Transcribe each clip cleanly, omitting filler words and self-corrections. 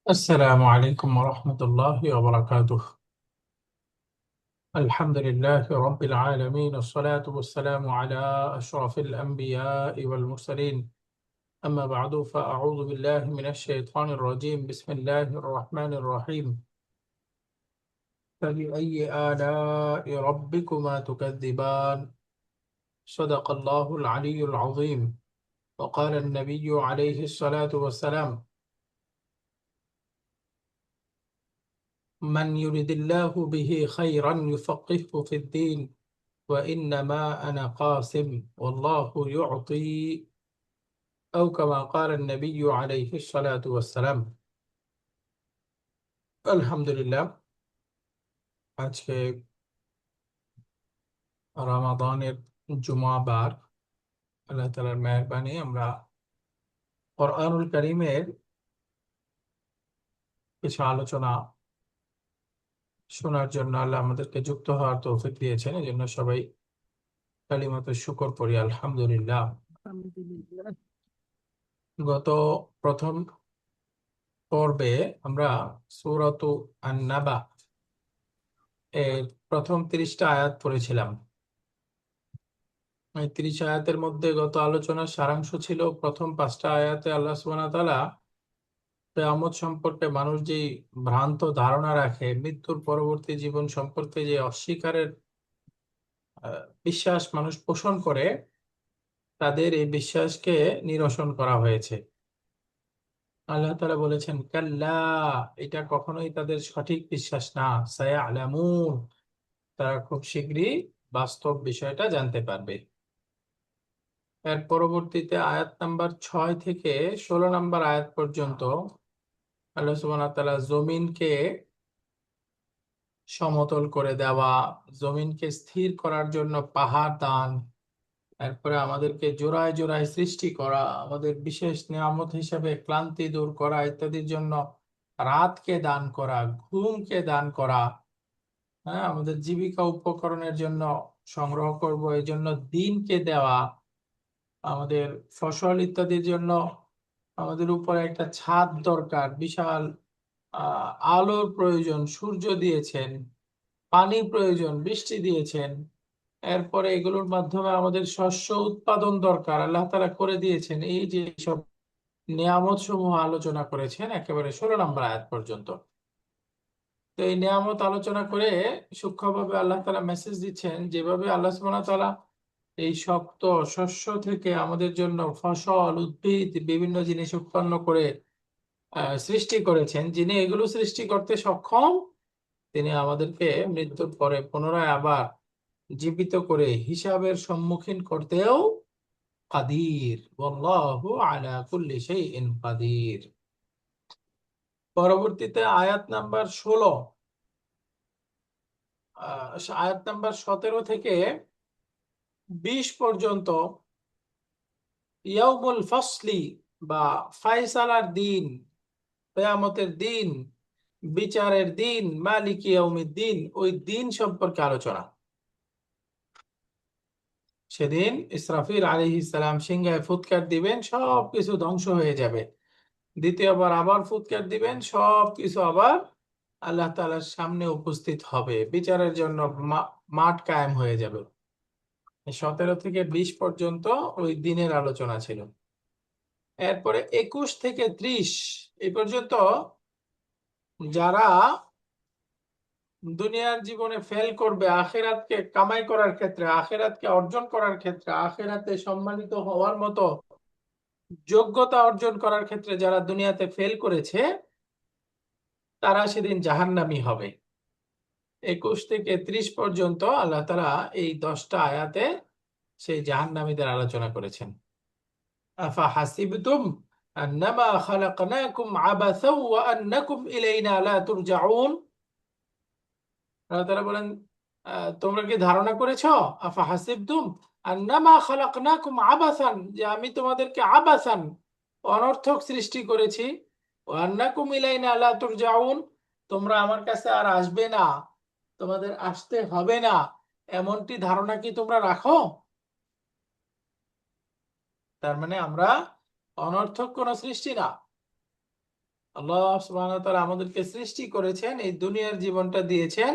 السلام عليكم ورحمة الله وبركاته. الحمد لله رب العالمين، والصلاة والسلام على أشرف الأنبياء والمرسلين. أما بعد، فأعوذ بالله من الشيطان الرجيم. بسم الله الرحمن الرحيم. فبأي آلاء ربكما تكذبان؟ صدق الله العلي العظيم. وقال النبي عليه الصلاة والسلام: من يرد الله به خيرا يفقهه في الدين، وإنما أنا قاسم والله يعطي، أو كما قال النبي عليه الصلاة والسلام. আলহামদুলিল্লাহ, আজকে রমাদানের জুমাবার, আল্লাহ তাআলার মেহেরবানি আমরা কোরআনুল কারীমের কিছু আলোচনা শোনার জন্য আল্লাহ আমাদেরকে যুক্ত হওয়ার তৌফিক দিয়েছেন। এই জন্য সবাই কালিমাতে শুকর পড়ি আলহামদুলিল্লাহ। গত প্রথম পর্বে আমরা সূরাতু আন-নাবা এর প্রথম 30টা আয়াত পড়েছিলাম। এই 30 আয়াতের মধ্যে গত আলোচনার সারাংশ ছিল, প্রথম 5টা আয়াতে আল্লাহ সুবহানাহু ওয়া তাআলা কিয়ামত সম্পর্কে মানুষ যে ভ্রান্ত ধারণা রাখে, মৃত্যুর পরবর্তী জীবন সম্পর্কে যে অস্বীকারের বিশ্বাস মানুষ পোষণ করে, তাদের এই বিশ্বাসকে নিরসন করা হয়েছে। আল্লাহ তাআলা বলেছেন, কাল্লা, এটা কখনোই তাদের সঠিক বিশ্বাস না। সায়ালামুন, তারা খুব শীঘ্রই বাস্তব বিষয়টা জানতে পারবে। এর পরবর্তীতে আয়াত নাম্বার 6 থেকে 16 নাম্বার আয়াত পর্যন্ত আল্লাহ সুবহানাহু ওয়া তাআলা জমিনকে সমতল করে দেওয়া, জমিনকে স্থির করার জন্য পাহাড় দান, এরপরে আমাদেরকে জোড়ায় জোড়ায় সৃষ্টি করা, আমাদের বিশেষ নিয়ামত হিসেবে ক্লান্তি দূর করা ইত্যাদির জন্য রাতকে দান করা, ঘুমকে দান করা, হ্যাঁ, আমাদের জীবিকা উপকরণের জন্য সংগ্রহ করব এই জন্য দিনকে দেওয়া, আমাদের ফসল ইত্যাদির জন্য আমাদের উপরে একটা ছাদ দরকার, বিশাল আলোর প্রয়োজন, সূর্য দিয়েছেন, পানি প্রয়োজন, বৃষ্টি দিয়েছেন। এরপরে এগুলোর মাধ্যমে আমাদের শস্য উৎপাদন দরকার, আল্লাহ তাআলা করে দিয়েছেন। এই যে সব নিয়ামত সমূহ আলোচনা করেছেন একেবারে 16 নম্বর আয়াত পর্যন্ত। তো এই নিয়ামত আলোচনা করে সূক্ষ্মভাবে আল্লাহ তাআলা মেসেজ দিচ্ছেন, যেভাবে আল্লাহ সুবহানাহু ওয়া তাআলা এই শক্ত শস্য থেকে আমাদের জন্য ফসল, উদ্ভিদ, বিভিন্ন জিনিস উৎপন্ন করে সৃষ্টি করেছেন, যিনি এগুলো সৃষ্টি করতে সক্ষম, তিনি আমাদেরকে মৃত্যুর পরে পুনরায় আবার জীবিত করে হিসাবের সম্মুখীন করতেও কাদির। ওয়াল্লাহু আলা কুল্লি শাইইন কাদির। পরবর্তীতে আয়াত নাম্বার 16, আয়াত নাম্বার 17 থেকে 20 পর্যন্ত ইয়াউমুল ফসলি বা ফায়সালার দিন, কিয়ামতের দিন, বিচারের দিন, মালিক ইয়াউমিদ্দিন, ওই দিন সম্পর্কে আলোচনা। সেদিন ইসরাফিল আলাইহিস সালাম সিংহায় ফুৎকার দিবেন, সবকিছু ধ্বংস হয়ে যাবে। দ্বিতীয়বার আবার ফুৎকার দিবেন, সবকিছু আবার আল্লাহ তাআলার সামনে উপস্থিত হবে, বিচারের জন্য মাঠ কায়েম হয়ে যাবে। 17 থেকে 20 পর্যন্ত ওই দিনের আলোচনা ছিল। এরপরে 21 থেকে 30 এই পর্যন্ত যারা দুনিয়ার জীবনে ফেল করবে, আখিরাতকে কামাই করার ক্ষেত্রে, আখিরাতকে অর্জন করার ক্ষেত্রে, আখিরাতে সম্মানিত হওয়ার মতো যোগ্যতা অর্জন করার ক্ষেত্রে যারা দুনিয়াতে ফেল করেছে, তারা সেদিন জাহান্নামী হবে। 21 থেকে 30 পর্যন্ত আল্লাহ তাআলা এই 10টা আয়াতে সেই জাহান্নামীদের আলোচনা করেছেন। আফা হাসিবতুম আন্নামা খালাকনাকুম আবাসাও ওয়া আন্নাকুম ইলাইনা লা তুরজাউন। আল্লাহ তাআলা বলেন, তোমরা কি ধারণা করেছো, আফা হাসিবতুম আন্নামা খালাকনাকুম আবাসান, যে আমি তোমাদেরকে আবাসান, অনর্থক সৃষ্টি করেছি, ওয়া আন্নাকুম ইলাইনা লা তুরজাউন, তোমরা আমার কাছে আর আসবে না, তোমাদের আসতে হবে না, এমনটি ধারণা কি তোমরা রাখো? তার মানে আমরা অনর্থক কোন সৃষ্টি না। আল্লাহ সুবহানাহু ওয়া তাআলা আমাদেরকে সৃষ্টি করেছেন, এই দুনিয়ার জীবনটা দিয়েছেন।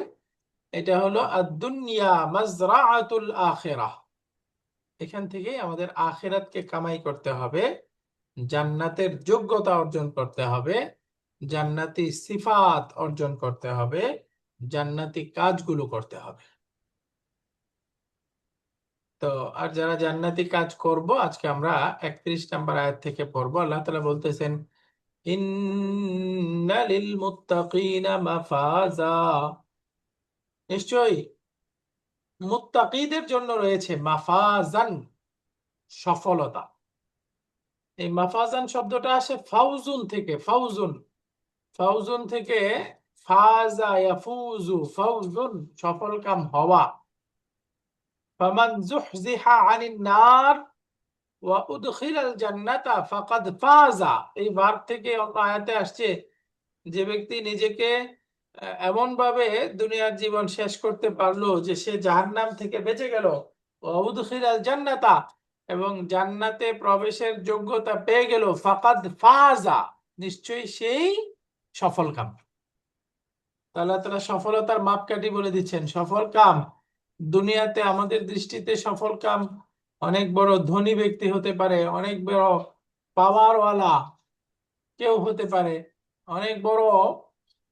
এটা হলো আদ-দুনিয়া মাজরাআতুল আখিরাহ। এখান থেকেই আমাদের আখিরাতকে কামাই করতে হবে, জান্নাতের যোগ্যতা অর্জন করতে হবে, জান্নাতি সিফাত অর্জন করতে হবে, জান্নাতি কাজগুলো করতে হবে। তো আর যারা জান্নাতি কাজ করব, আজকে আমরা 31 নম্বর আয়াত থেকে পড়বো। আল্লাহ তাআলা বলতেছেন, ইন্না লিল মুত্তাকিনা মাফাজা, নিশ্চয়ই মুত্তাকিদের জন্য রয়েছে মাফাজান, সফলতা। এই মাফাজান শব্দটা আসে ফাউজুন থেকে। ফাউজুন, ফাউজুন থেকে ফাজা ইয়াফুজু, ফাউজুন সফল কাম হওয়া। ফামান যুহজিহা আনিন নার ওয়া উদখিলাল জান্নাতা ফাকাদ ফাজা। এই ভার্ব থেকে অন্য আয়াতে আসছে, যে ব্যক্তি নিজেকে এমন ভাবে দুনিয়ার জীবন শেষ করতে পারলো যে সে জাহান্নাম থেকে বেঁচে গেল, ওয়া উদখিলাল জান্নাতা, এবং জান্নাতে প্রবেশের যোগ্যতা পেয়ে গেল, ফাকাদ ফাজা, নিশ্চয়ই সেই সফলকাম। আল্লাহ তাআলা সফলতার মাপকাঠি বলে দিচ্ছেন। সফল কাম দুনিয়াতে আমাদের দৃষ্টিতে সফল কাম অনেক বড় ধনী ব্যক্তি হতে পারে, অনেক বড় পাওয়ারওয়ালা কেউ হতে পারে, অনেক বড়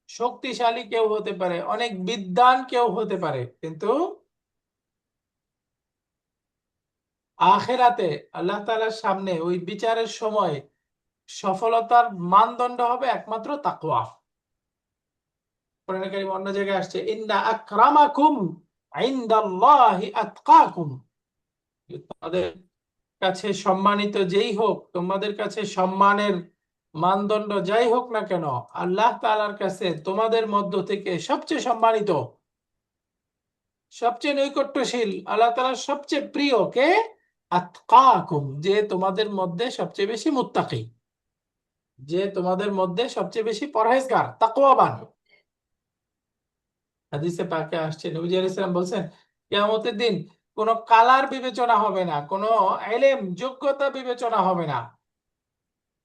শক্তিশালী কেউ হতে পারে, অনেক বিদ্বান কেউ হতে পারে, কিন্তু আখেরাতে আল্লাহ তাআলার সামনে ওই বিচারের সময় সফলতার মানদণ্ড হবে একমাত্র তাকওয়া। কোরআনে কারীম অন্য জায়গায় আসছে, ইন্না আকরামাকুম ইনদাল্লাহি আতকাকুম, তোমাদের কাছে সম্মানিত যেই হোক, তোমাদের কাছে সম্মানের মানদণ্ড যাই হোক না কেন, আল্লাহ তাআলার কাছে তোমাদের মধ্য থেকে সবচেয়ে সম্মানিত, সবচেয়ে নৈকট্যশীল, আল্লাহ তাআলার সবচেয়ে প্রিয় কে? আতকাকুম, যে তোমাদের মধ্যে সবচেয়ে বেশি মুত্তাকি, যে তোমাদের মধ্যে সবচেয়ে বেশি পরহেজগার, তাকওয়াবান। হাদিসে পাকে আসছে, নবী আলাইহিস সালাম বলছেন, কিয়ামতের দিন কোনো কালার বিবেচনা হবে না, কোনো ইলম যোগ্যতা বিবেচনা হবে না,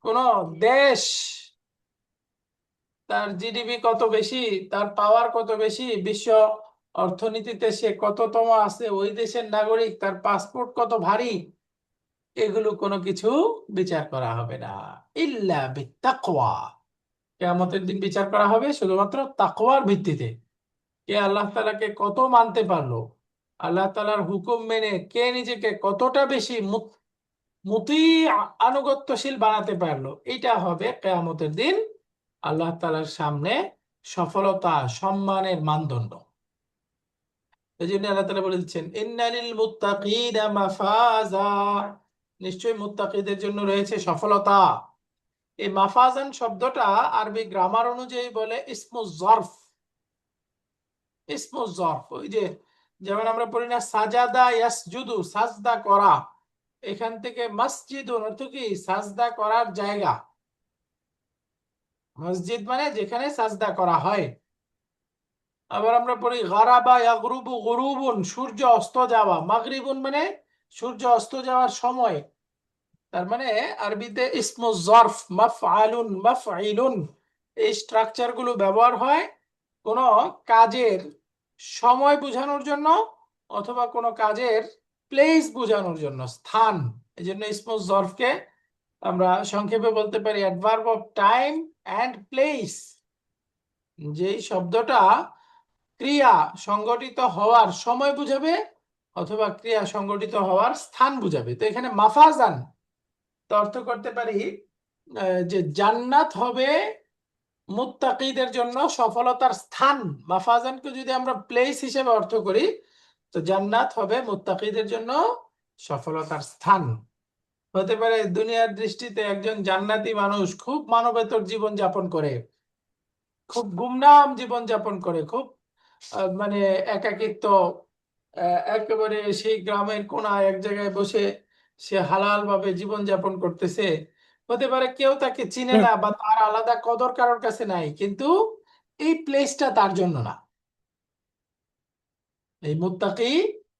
কোনো দেশ তার জিডিপি কত বেশি, তার পাওয়ার কত বেশি, বিশ্ব অর্থনীতিতে সে কততম আছে, ওই দেশের নাগরিক, তার পাসপোর্ট কত ভারী, এগুলো কোনো কিছু বিচার করা হবে না, ইল্লা বিত্তাকওয়া। কিয়ামতের দিন বিচার করা হবে শুধুমাত্র তাকওয়ার ভিত্তিতে। কে আল্লাহ তাআলাকে কত মানতে পারলো, আল্লাহ তাআলার হুকুম মেনে কে নিজেকে কতটা বেশি মুতি আনুগত্যশীল বানাতে পারলো, এটা হবে কিয়ামতের দিন আল্লাহ তাআলার সামনে সফলতা সম্মানের মানদণ্ড। এই জন্য আল্লাহ তাআলা বলে দিচ্ছেন, ইন্নালিল মুত্তাকিনা মাফাজা, নিশ্চয়ই মুত্তাকিদের জন্য রয়েছে সফলতা। এই মাফাজান শব্দটা আরবি গ্রামার অনুযায়ী বলে ইসমুজ জরফ। ইসমুজ জরফ, ওই যে যেমন আমরা পড়ি না সাজাদা ইয়াসজুদু, সাজদা করা, এখান থেকে মসজিদুন অর্থ কি? সাজদা করার জায়গা। মসজিদ মানে যেখানে সাজদা করা হয়। আবার আমরা পড়ি গারাবা ইয়াগরুবু গুরুবুন, সূর্য অস্ত যাওয়া। মাগরিবুন মানে সূর্য অস্ত যাওয়ার সময়। তার মানে আরবিতে ইসমু জরফ, মাফআলুন, মাফঈলুন, এই স্ট্রাকচার গুলো ব্যবহার হয় কোনো কাজের সময় বোঝানোর জন্য, অথবা কোনো কাজের প্লেস বোঝানোর জন্য, স্থান। এই জন্য ইসমু জরফকে আমরা সংক্ষেপে বলতে পারি adverb of time and place. যেই শব্দটা ক্রিয়া সংগঠিত হওয়ার সময় বুঝাবে, অথবা ক্রিয়া সংগঠিত হওয়ার স্থান বুঝাবে। তো এখানে মাফাজান তো অর্থ করতে পারি যে জান্নাত হবে মুত্তাকিদের জন্য সফলতার স্থান। মাফাজানকে যদি আমরা প্লেস হিসেবে অর্থ করি, তো জান্নাত হবে মুত্তাকিদের জন্য সফলতার স্থান। হতে পারে দুনিয়ার দৃষ্টিতে একজন জান্নাতি মানুষ খুব মানবেতর জীবন যাপন করে, খুব গুমনাম জীবন যাপন করে, খুব মানে একাকিত্ব, একেবারে সেই গ্রামের কোনায় এক জায়গায় বসে সে হালাল ভাবে জীবন যাপন করতেছে। হতে পারে কেউ তাকে চিনে না, বা তার আলাদা কদর কারোর কাছে নাই, কিন্তু এই প্লেসটা তার জন্য না। এই মুত্তাকি,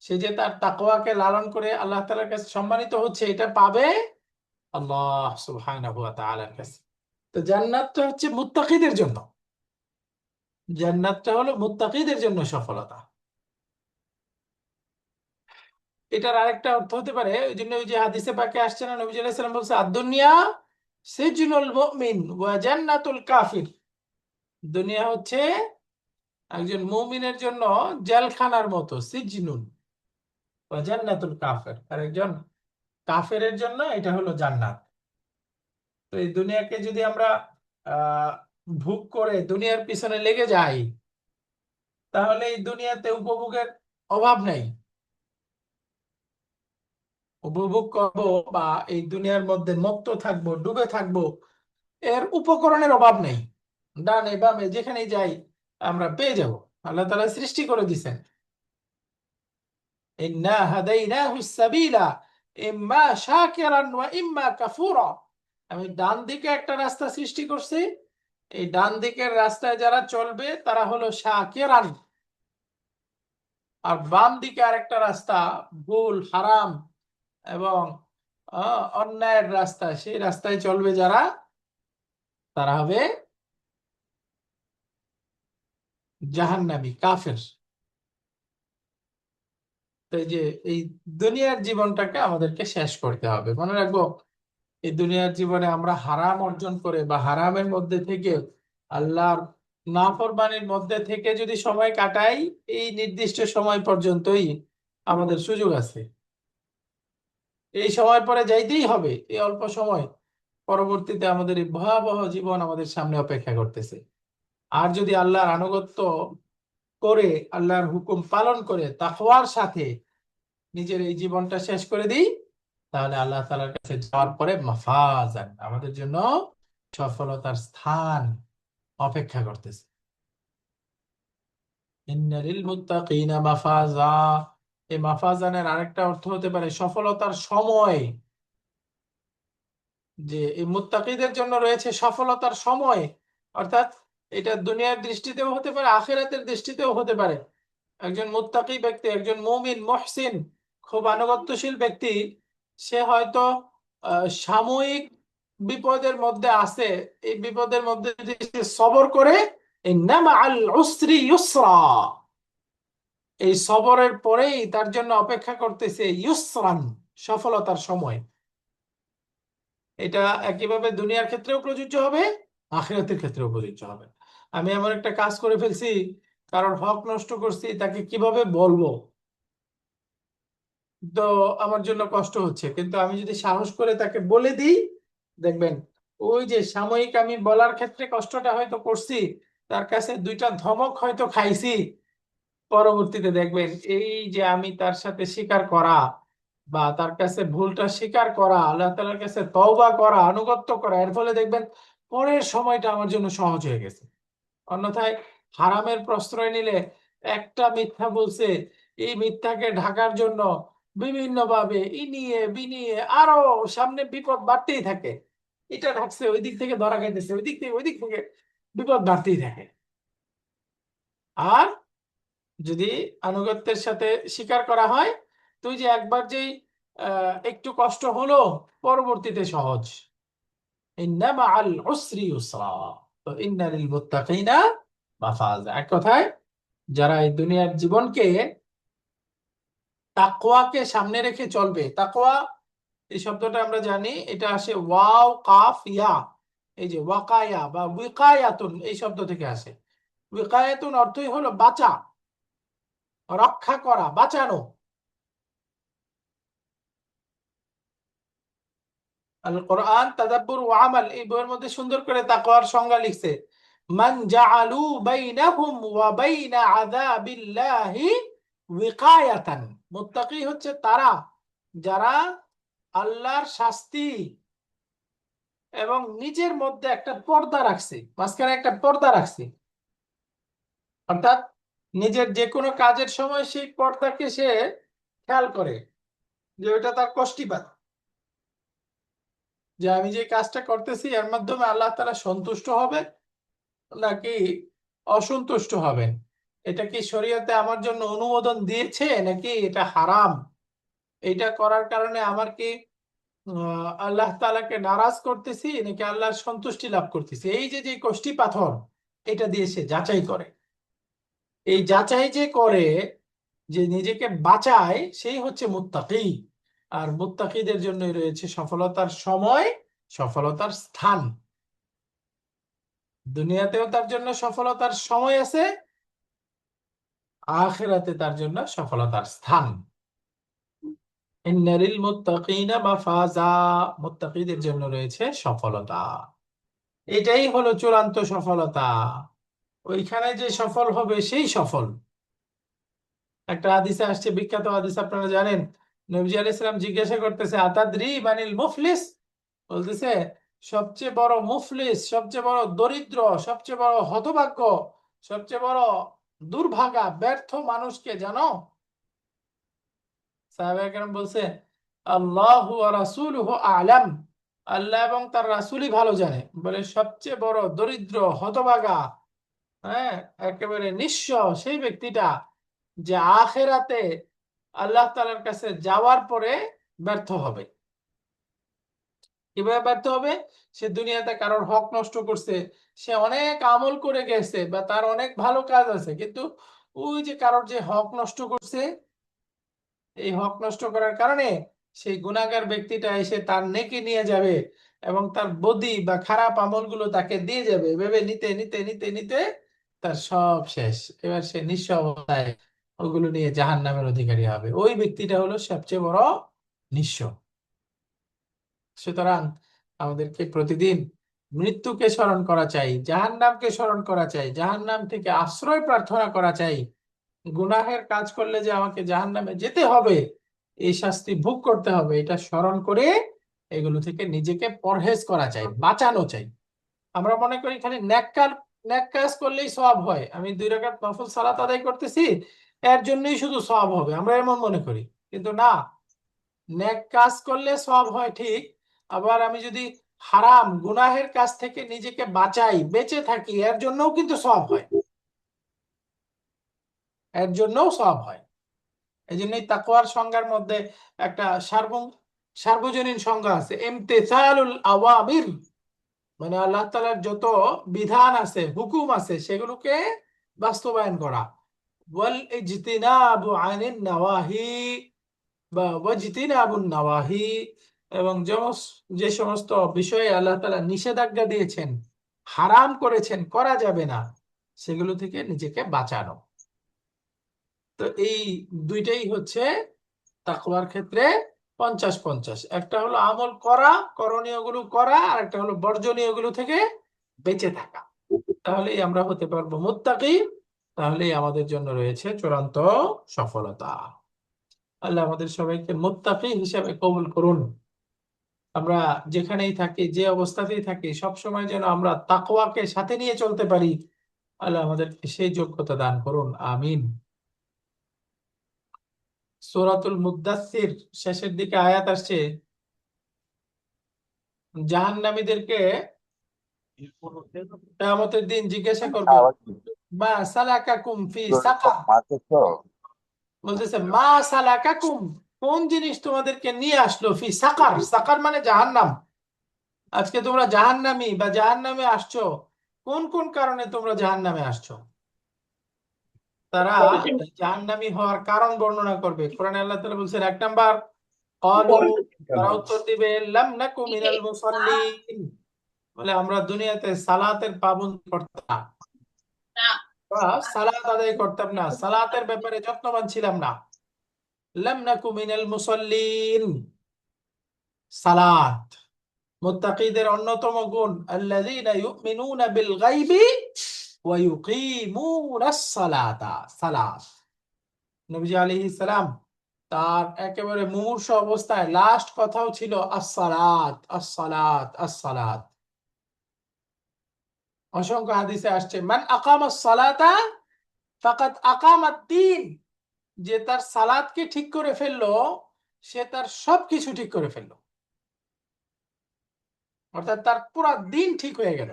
সে যে তার তাকওয়াকে লালন করে আল্লাহ তাআলার কাছে সম্মানিত হচ্ছে, এটা পাবে আল্লাহ সুবহানাহু ওয়া তাআলার কাছে। তো জান্নাতটা হচ্ছে মুত্তাকিদের জন্য, জান্নাতটা হলো মুত্তাকিদের জন্য সফলতা। এটার আরেকটা অর্থ হতে পারে, ওই জন্য ওই যে হাদিসে পাকে আসছে না, নবী সাল্লাল্লাহু আলাইহি ওয়াসাল্লাম বলছে আদ-দুনিয়া সিজনুল মুমিন ওয়া জান্নাতুল কাফির। দুনিয়া হচ্ছে একজন মুমিনের জন্য জেলখানার মতো, সিজনুন, ওয়া জান্নাতুল কাফির, আর একজন কাফেরের জন্য এটা হলো জান্নাত। তো এই দুনিয়াকে যদি আমরা আহ ভোগ করে দুনিয়ার পিছনে লেগে যাই, তাহলে এই দুনিয়াতে উপভোগের অভাব নেই। উপভোগ করব বা এই দুনিয়ার মধ্যে মত্ত থাকবো, ডুবে থাকবো, এর উপকরণের অভাব নেই। ডানে বামে যেখানেই যাই আমরা পেয়ে যাব। আল্লাহ তাআলা সৃষ্টি করে দিয়েছেন, ইন্না হাদাইনাহু সাবিলা ইম্মা শাকিরান ওয়া ইম্মা কাফুরা। আমি ডান দিকে একটা রাস্তা সৃষ্টি করছি, এই ডান দিকের রাস্তায় যারা চলবে তারা হলো শাকিরান, আর বাম দিকে আরেকটা রাস্তা ভুল হারাম এবং অন্যায়ের রাস্তা, সেই রাস্তায় চলবে যারা, তারা হবে জাহান্নামী কাফের। তো এই যে এই দুনিয়ার জীবনটাকে আমাদেরকে শেষ করতে হবে, মনে রাখবো এই দুনিয়ার জীবনে আমরা হারাম অর্জন করে বা হারামের মধ্যে থেকে, আল্লাহর নাফরমানির মধ্যে থেকে যদি সময় কাটাই, এই নির্দিষ্ট সময় পর্যন্তই আমাদের সুযোগ আছে। এই সময় পরে যাইতেই হবে, এই অল্প সময়, পরবর্তীতে আমাদের এই ভয়াবহ জীবন আমাদের সামনে অপেক্ষা করতেছে। আর যদি আল্লাহর আনুগত্য করে, আল্লাহর হুকুম পালন করে তাকওয়ার সাথে নিজের এই জীবনটা শেষ করে দিই, তাহলে আল্লাহ তাআলার কাছে যাওয়ার পরে মাফাজান, আমাদের জন্য সফলতার স্থান অপেক্ষা করতেছে। ইন্নালিল মুত্তাকিনা মাফাজা, এই মাফাজানের আরেকটা অর্থ হতে পারে সফলতার সময়। যে এই মুত্তাকিদের জন্য রয়েছে সফলতার সময়, অর্থাৎ এটা দুনিয়ার দৃষ্টিতেও হতে পারে, আখিরাতের দৃষ্টিতেও হতে পারে। একজন মুত্তাকি ব্যক্তি, একজন মুমিন মুহসিন, খুব আনুগত্যশীল ব্যক্তি, সে হয়তো সাময়িক বিপদের মধ্যে আছে, এই বিপদের মধ্যে যদি সে সবর করে, ইন্না মাআল উসরি ইউসরা, এই সবরের পরেই তার জন্য অপেক্ষা করতেছে ইউসরান, সফলতার সময়। এটা একইভাবে দুনিয়ার ক্ষেত্রেও প্রযোজ্য হবে, আখিরাতের ক্ষেত্রেও প্রযোজ্য হবে। আমি এমন একটা কাজ করে ফেলছি, কারণ হক নষ্ট করছি, তাকে কিভাবে বলবো, তো আমার জন্য কষ্ট হচ্ছে, কিন্তু আমি যদি সাহস করে তাকে বলে দিই, দেখবেন ওই যে সাময়িক আমি বলার ক্ষেত্রে কষ্টটা হয়তো করছি, তার কাছে দুইটা ধমক হয়তো খাইছি, পরবর্তীতে দেখবেন এই যে আমি তার সাথে স্বীকার করা বা তার কাছে ভুলটা স্বীকার করা, আল্লাহ তাআলার কাছে তওবা করা, আনুগত্য করা, এর ফলে দেখবেন পরের সময়টা আমার জন্য সহজ হয়ে গেছে। অন্যথায় হারামের প্রশ্রয় নিলে, একটা মিথ্যা বলছে, এই মিথ্যাকে ঢাকার জন্য বিভিন্ন ভাবে ইনিয়ে বিনিয়ে আরো সামনে বিপদ বাড়তেই থাকে। এটা ঢাকছে, ওই দিক থেকে ধরা খাইতেছে, ওই দিক থেকে ওই দিক থেকে বিপদ বাড়তেই থাকে। আর যদি আনুগত্যের সাথে স্বীকার করা হয়, তুই যে একবার যেই একটু কষ্ট হলো, পরবর্তীতে সহজ। ইন্না মাআল উসরি ইউসরা, তো ইন্না লিল মুত্তাকিনা মাফাজা। এক কথায় যারা এই দুনিয়ার জীবনকে তাকওয়াকে সামনে রেখে চলবে, তাকওয়া এই শব্দটা আমরা জানি এটা আসে ওয়াও কাফ ইয়া, এই যে ওয়াকায়া বা উইকায়াতুন এই শব্দ থেকে আসে। উইকায়াতুন অর্থই হলো বাঁচা, রক্ষা করা, বাঁচানো। আল কোরআন তাদাব্বুর ওয়া আমাল এই বইয়ের মধ্যে সুন্দর করে তাকওয়ার সংজ্ঞা লিখছে, মান জাআলু বাইনাহুম ওয়া বাইনা আযাবিল্লাহি উইকায়াতান। মুত্তাকি হচ্ছে তারা যারা আল্লাহর শাস্তি এবং নিজের মধ্যে একটা পর্দা রাখছে, মাঝখানে একটা পর্দা রাখছে, অর্থাৎ নিজের যে কোনো কাজের সময় সেই পর্দাকে সে খেয়াল করে যে ওটা তার কষ্টিপাত, যে আমি যে কাজটা করতেছি এর মাধ্যমে আল্লাহ তাআলা সন্তুষ্ট হবে নাকি অসন্তুষ্ট হবেন, এটা কি শরীয়তে আমার জন্য অনুমোদন দিয়েছে নাকি এটা হারাম, এটা করার কারণে আমার কি আল্লাহ তাআলাকে নারাজ করতেছি নাকি আল্লাহর সন্তুষ্টি লাভ করতেছি, এই যে যে কষ্টি পাথর, এটা দিয়ে সে যাচাই করে। এই যাচাই যে করে, যে নিজেকে বাঁচায়, সেই হচ্ছে মুত্তাকি। আর মুত্তাকিদের জন্যই রয়েছে সফলতার সময়, সফলতার স্থান। দুনিয়াতেও তার জন্য সফলতার সময় আছে, আখিরাতে তার জন্য সফলতার স্থান। ইন্নালিল মুত্তাকিনা মাফাজা, মুত্তাকিদের জন্য রয়েছে সফলতা। এটাই হলো চূড়ান্ত সফলতা। ওইখানে যে সফল হবে সেই সফল। একটা হাদিসে আসছে, বিখ্যাত হাদিস, আপনারা জানেন। নবী আলাইহিস সালাম জিজ্ঞাসা করতেছে, আতাদরি মানিল মুফলিস? বলতেছে, সবচেয়ে বড় মুফলিস, সবচেয়ে বড় দরিদ্র, সবচেয়ে বড় হতভাগ্য, সবচেয়ে বড় দুর্ভাগা ব্যর্থ মানুষকে জানো? সাহাবায়ে কেরাম বলছে, আল্লাহু ওয়া রাসূলুহু আ'লাম, আল্লাহ এবং তার রাসূলই ভালো জানে। বলে সবচেয়ে বড় দরিদ্র হতভাগা, হ্যাঁ, একেবারে নিঃস্ব সেই ব্যক্তিটা যে আখিরাতে আল্লাহ তাআলার কাছে যাওয়ার পরে ব্যর্থ হবে। কিভাবে ব্যর্থ হবে? সে দুনিয়াতে কারোর হক নষ্ট করছে, সে অনেক আমল করে গেছে, বা তার অনেক ভালো কাজ আছে, কিন্তু ওই যে কারোর যে হক নষ্ট করছে, এই হক নষ্ট করার কারণে সেই গুনাহগার ব্যক্তিটা এসে তার নেকি নিয়ে যাবে এবং তার বদি বা খারাপ আমলগুলো তাকে দিয়ে যাবে, ভেবে নিতে নিতে নিতে নিতে তার সব শেষ। এবার সে নিঃস্ব অবস্থায় ওগুলো নিয়ে জাহান্নামের অধিকারী হবে। ওই ব্যক্তিটা হলো সবচেয়ে বড় নিঃস্ব। সুতরাং আমাদেরকে প্রতিদিন মৃত্যুকে স্মরণ করা চাই, জাহান্নামকে স্মরণ করা চাই, জাহান্নাম থেকে আশ্রয় প্রার্থনা করা চাই। গুনাহের কাজ করলে যে আমাকে জাহান্নামে যেতে হবে, এই শাস্তি ভোগ করতে হবে, এটা স্মরণ করে এগুলো থেকে নিজেকে পরহেজ করা চাই, বাঁচানো চাই। আমরা মনে করি খালি ন্যাক কাজ করলেই সওয়াব হয়, আমি 2 রাকাত নফল সালাত আদায় করতেছি, এর জন্যই শুধু সওয়াব হবে, আমরা এমন মনে করি। কিন্তু না, ন্যাক কাজ করলে সওয়াব হয় ঠিক, আবার আমি যদি হারাম গুনাহের কাছ থেকে নিজেকে বাঁচাই, বেঁচে থাকি, এর জন্যও কিন্তু সওয়াব হয়, এর জন্যও সওয়াব হয়। এই জন্যই তাকওয়ার সংজ্ঞার মধ্যে একটা সার্বজনীন সংজ্ঞা আছে, ইমতিসালুল আওয়ামির, মানে আল্লাহ তাআলার যত বিধান আছে, হুকুম আছে, সেগুলোকে বাস্তবায়ন করা। ওয়াল ইজতিনাবু আনিন নাওয়াহি, বা ওয়াজতিনাবুন নাওয়াহি, এবং যে সমস্ত বিষয়ে আল্লাহ তাআলা নিষেধাজ্ঞা দিয়েছেন, হারাম করেছেন, করা যাবে না, সেগুলো থেকে নিজেকে বাঁচানো। তো এই দুইটাই হচ্ছে তাকওয়ার ক্ষেত্রে 50-50। একটা হলো আমল করা, করণীয় গুলো করা, আর একটা হলো বর্জনীয় গুলো থেকে বেঁচে থাকা। তাহলেই আমরা হতে পারবো মুত্তাকি, তাহলেই আমাদের জন্য রয়েছে চূড়ান্ত সফলতা। আল্লাহ আমাদের সবাইকে মুত্তাকি হিসেবে কবুল করুন। আমরা যেখানেই থাকি, যে অবস্থাতেই থাকি, সব সময় যেন আমরা তাকওয়াকে সাথে নিয়ে চলতে পারি। আল্লাহ আমাদেরকে সেই যোগ্যতা দান করুন, আমিন। সূরাতুল মুদ্দাসসির শেষের দিকে আয়াত আসছে, জাহান্নামীদেরকে কিয়ামতের দিন জিজ্ঞাসা করবে, আওয়াজ মা সালাকাকুম ফি সব সাকার। মারতেছো। বলতেছে মা সালাকাকুম, কোন জিনিস তোমাদেরকে নিয়ে আসলো ফি সাকার? সাকার মানে জাহান্নাম। আজকে তোমরা জাহান্নামী বা জাহান্নামে আসছো, কোন কোন কারণে তোমরা জাহান্নামে আসছো? তারা জাহান্নামী হওয়ার কারণ বর্ণনা করবে। কোরআনে আল্লাহ তাআলা বলছেন, 1 নাম্বার, ক্বালু, তারা উত্তর দিবে, লাম নাকু মিনাল মুসাল্লিন, বলে আমরা দুনিয়াতে সালাতের পাবন্দি করতাম না, বা সালাত আদায় করতাম না, সালাতের ব্যাপারে যত্নবান ছিলাম না। লাম নাকু মিনাল মুসাল্লিন, সালাত মুত্তাকিদের অন্যতম গুণ, আল্লাযীনা ইউমিনুনা বিল গায়বি ওয়া ইউকিমুনাস সালাতা, সালাত। নবীজি আলাইহিস সালাম তার একেবারে মুমূর্ষু অবস্থায় লাস্ট কথাও ছিল আস-সালাত, আস-সালাত, আস-সালাত। অসংখ্য হাদিসে আসছে, মান আকামাস সালাতা ফাকাদ আকামাদ-দ্বীন, যে তার সালাতকে ঠিক করে ফেললো, সে তার সবকিছু ঠিক করে ফেললো, অর্থাৎ তার পুরা দিন ঠিক হয়ে গেল।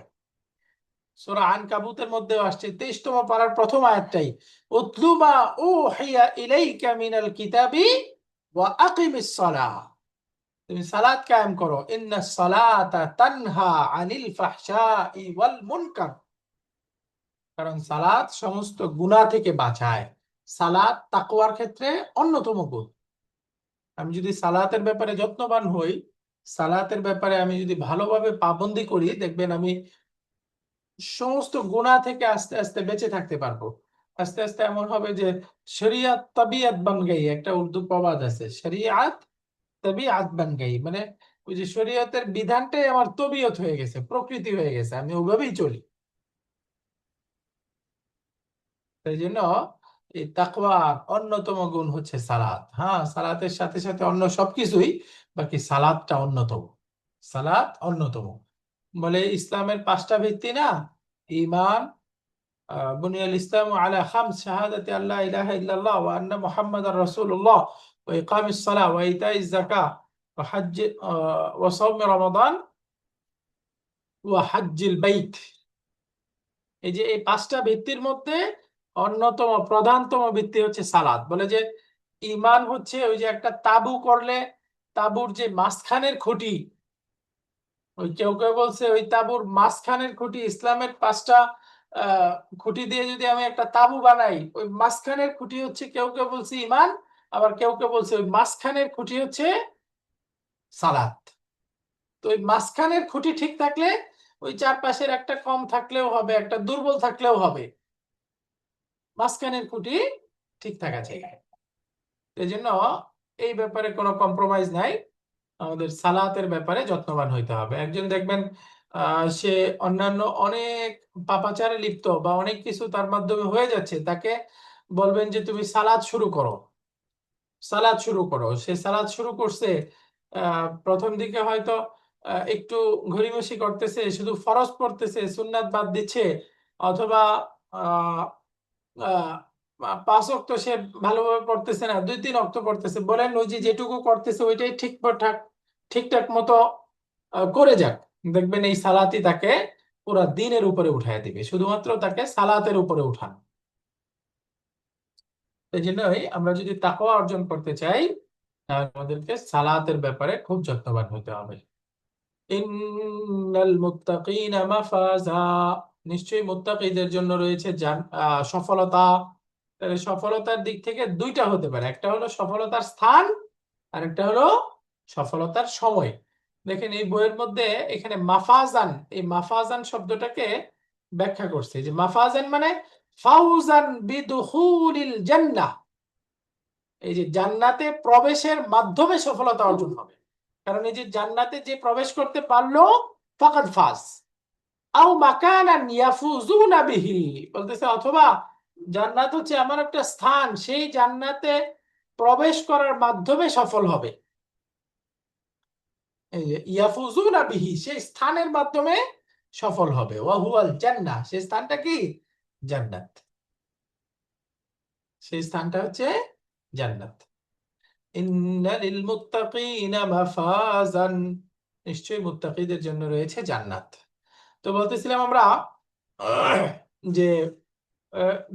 সূরা আনকাবুতের মধ্যেও আসছে, 23তম পারার প্রথম আয়াতটাই, উতলু মা উহিয়া ইলাইকা মিনাল কিতাবি ওয়া আকিমিস সালাহ। তুমি সালাত কায়েম করো, ইন্নাস সালাতা তানহা আনিল ফাহশাই ওয়াল মুনকার। কারণ সালাত সমস্ত গুনাহ থেকে বাঁচায়। সালাত তাকওয়ার ক্ষেত্রে অন্যতম গুণ। আমি যদি সালাতের ব্যাপারে যত্নবান হই, সালাতের ব্যাপারে আমি যদি ভালোভাবে পাবন্দি করি, দেখবেন আমি সমস্ত গুনাহ থেকে আস্তে আস্তে বেঁচে থাকতে পারবো। আস্তে আস্তে এমন হবে যে শরিয়াত তাবিয়াত বান গাই, একটা উর্দু প্রবাদ আছে, শরিয়াত তাবিয়াত বান গাই, মানে ওই যে শরীয়তের বিধানটাই আমার তবিয়ত হয়ে গেছে, প্রকৃতি হয়ে গেছে, আমি ওইভাবেই চলি। সেই জন্য এই তাকওয়ার অন্যতম গুণ হচ্ছে সালাত। হ্যাঁ, সালাতের সাথে সাথে অন্য সবকিছুই, বাকি সালাতটা অন্যতম। সালাত অন্যতম। বলে ইসলামের পাঁচটা ভিত্তি না, ঈমান, বুনিয়াল ইসলাম আলা খামস, শাহাদাতি আল্লা ইলাহা ইল্লাল্লাহ ওয়া আন্না মুহাম্মাদার রাসূলুল্লাহ ওয়া ইকামিস সালাহ ওয়া ইতাইজ যাকাত ওয়া হজ্জ ওয়া সাওম রমাদান ওয়া হজ্জিল বাইত। এই যে এই পাঁচটা ভিত্তির মধ্যে অন্যতম প্রধানতম ভিত্তি হচ্ছে সালাত। বলে যে ঈমান হচ্ছে ওই যে একটা তাবু করলে তাবুর যে মাঝখানের খুঁটি, ওই কেউ কেউ বলছে ওই তাবুর মাঝখানের খুঁটি, ইসলামের পাঁচটা আহ খুঁটি দিয়ে যদি আমি একটা তাবু বানাই, ওই মাঝখানের খুঁটি হচ্ছে, কেউ কেউ বলছে ঈমান, আবার কেউ কেউ বলছে ওই মাঝখানের খুঁটি হচ্ছে সালাত। তো ওই মাঝখানের খুঁটি ঠিক থাকলে ওই চারপাশের একটা কম থাকলেও হবে, একটা দুর্বল থাকলেও হবে, মাঝখানের খুঁটি ঠিক থাকা চাই। এই জন্য এই ব্যাপারে কোনো কম্প্রোমাইজ নাই, আমাদের সালাতের ব্যাপারে যত্নবান হইতে হবে। একজন দেখবেন সে অন্যান্য অনেক পাপাচারে লিপ্ত বা অনেক কিছু তার মাধ্যমে হয়ে যাচ্ছে, তাকে বলবেন যে তুমি সালাত শুরু করো, সালাত শুরু করো। সে সালাত শুরু করছে, প্রথম দিকে হয়তো একটু ঘড়িমসি করতেছে, শুধু ফরজ পড়তেছে, সুন্নাত বাদ দিচ্ছে, অথবা আহ আহ, পাঁচ ওয়াক্ত সে ভালোভাবে পড়তেছে না, দুই তিন ওয়াক্ত পড়তেছে। বলেন ওই যে যেটুকু করতেছে ওইটাই ঠিকঠাক ঠিকঠাক মতো করে যাক, দেখবেন এই সালাতই তাকে পুরা দিনের উপরে উঠায় দিবে, শুধুমাত্র তাকে সালাতের উপরে উঠান। এই জন্যই আমরা যদি তাকওয়া অর্জন করতে চাই, তাহলে আমাদেরকে সালাতের ব্যাপারে খুব যত্নবান হতে হবে। ইন্নাল মুত্তাকিনা মাফাজা, নিশ্চয়ই মুত্তাকিদের জন্য রয়েছে সফলতা। তাহলে সফলতার দিক থেকে দুইটা হতে পারে, একটা হলো সফলতার স্থান, আর একটা হলো সফলতার সময়। দেখেন এই বইয়ের মধ্যে এখানে মাফাজান, এই মাফাজান শব্দটাকে ব্যাখ্যা করছে যে মাফাজান মানে ফাউজান বিদুখুলিল জান্নাহ, এই যে জান্নাতে প্রবেশের মাধ্যমে সফলতা অর্জন হবে। কারণ এই যে জান্নাতে যে প্রবেশ করতে পারলো ফাকাদ ফাজ, আও মাকানান ইয়াফুজুনা বিহি, বলতেছে অথবা জান্নাত হচ্ছে এমন একটা স্থান, সেই জান্নাতে প্রবেশ করার মাধ্যমে সফল হবে। এই যে ইয়াফুজুনা বিহি, সেই স্থানের মাধ্যমে সফল হবে। ওয়া হুয়াল জান্নাহ, সেই স্থানটা কি? জান্নাত। সেই স্থানটা হচ্ছে জান্নাত। ইন্না লিল মুত্তাকিনা মাফাজান, নিশ্চয়ই মুত্তাকিদের জন্য রয়েছে জান্নাত। তো বলতেছিলাম আমরা যে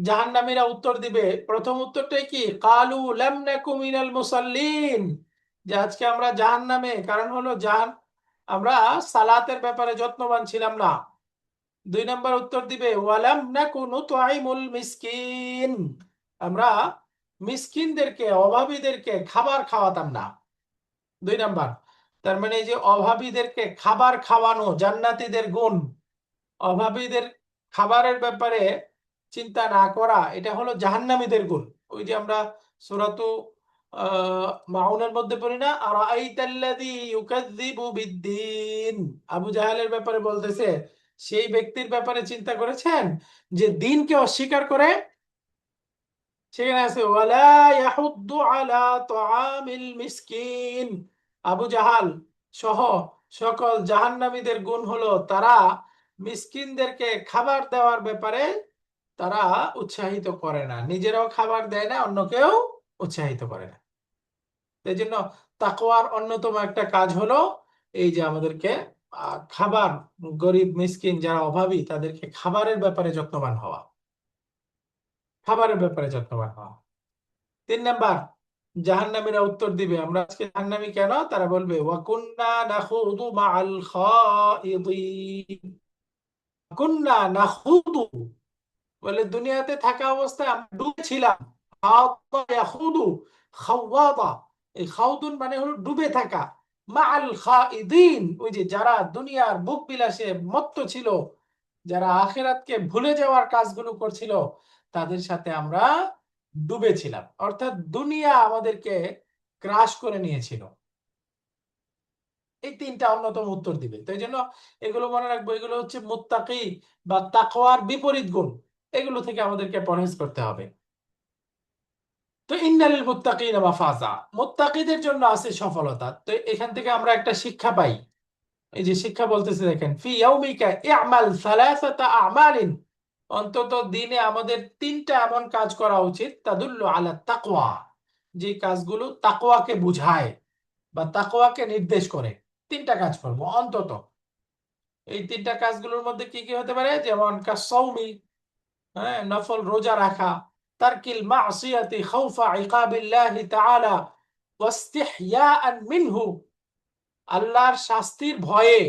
জাহান্নামীরা উত্তর দিবে, প্রথম উত্তরটাই কি? কালু লাম নাকু মিনাল মুসাল্লিন, যে আজকে আমরা জাহান্নামে, কারণ হলো আমরা সালাতের ব্যাপারে যত্নবান ছিলাম না। দুই নাম্বার উত্তর দিবে ওয়ালাম নাকু নুতআইমুল মিসকিন, আমরা মিসকিনদেরকে, অভাবীদেরকে খাবার খাওয়াতাম না। দুই নাম্বার, তার মানে এই যে অভাবীদেরকে খাবার খাওয়ানো জান্নাতীদের গুণ, অভাবীদের খাবারের ব্যাপারে চিন্তা না করা, এটা হলো জাহান্নামীদের গুণ। ওই যে আমরা সূরাতু মাউনের মধ্যে পড়ি না, আরাআইতাল্লাযী ইউকাযযিবু বিদ্দীন, আবু জাহেলের ব্যাপারে বলতেছে, সেই ব্যক্তির ব্যাপারে চিন্তা করেছেন যে দিনকে অস্বীকার করে। সেখানে আছে ওয়ালা ইয়াহুদ্দু আলা তাআমিল মিসকিন, আবু জাহাল সহ সকল জাহান্নামীদের গুণ হলো তারা মিসকিনদেরকে খাবার দেওয়ার ব্যাপারে তারা উৎসাহিত করে না, নিজেরাও খাবার দেয় না, অন্যকেও উৎসাহিত করে না। এই জন্য তাকওয়ার অন্যতম একটা কাজ হলো এই যে আমাদেরকে খাবার, গরিব মিসকিন যারা অভাবী তাদেরকে খাবারের ব্যাপারে যত্নবান হওয়া, খাবারের ব্যাপারে যত্নবান হওয়া। তিন নাম্বার, জাহান্নামীরা উত্তর দিবে, আমরা আজকে জাহান্নামী কেন? তারা বলবে ওয়া কুন্না নাখুদু মাআল খাইদিন, কুন্না নাখুদু, বলে দুনিয়াতে থাকা অবস্থায় আমরা ডুবেছিলাম। খাওদা ইয়াখুদু, খাওয়াদা, এই খাউদুন মানে হলো ডুবে থাকা। মাআল খাইদিন, ওই যে যারা দুনিয়ার ভোগ বিলাসে মত্ত ছিল, যারা আখিরাতকে ভুলে যাওয়ার কাজগুলো করছিল, তাদের সাথে আমরা ডুবেছিলাম। অর্থাৎ দুনিয়া আমাদেরকে গ্রাস করে নিয়েছিল। এই তিনটা অন্যতম উত্তর দিবে। তো এই জন্য এগুলো মনে রাখবো, এগুলো হচ্ছে মুত্তাকি বা তাকওয়ার বিপরীত গুণ। এগুলো থেকে আমাদেরকে পরহেজ করতে হবে। তো ইন্নালিল মুত্তাকিনা মাফাজা, মুত্তাকিদের জন্য আছে সফলতা। তো এখান থেকে আমরা একটা শিক্ষা পাই। এই যে শিক্ষা বলতেছে, দেখেন, ফি ইয়াউমিকা ইআমাল সালাসাতা আমালিন, অন্তত দিনে আমাদের তিনটা এমন কাজ করা উচিত, তাদুল্লু আলা তাকওয়া, যে কাজগুলো তাকওয়াকে বুঝায় বা তাকওয়াকে নির্দেশ করে। তিনটা কাজ করব অন্তত। এই তিনটা কাজগুলোর মধ্যে কি কি হতে পারে? যেমন কাসসাউমি, হ্যাঁ, নফল রোজা রাখা, তারকিল মাসিয়াতি খাউফা ইকাবিল্লাহি তাআলা ওয়াস্তিহইয়াআন মিনহু, আল্লাহর শাস্তির ভয়ে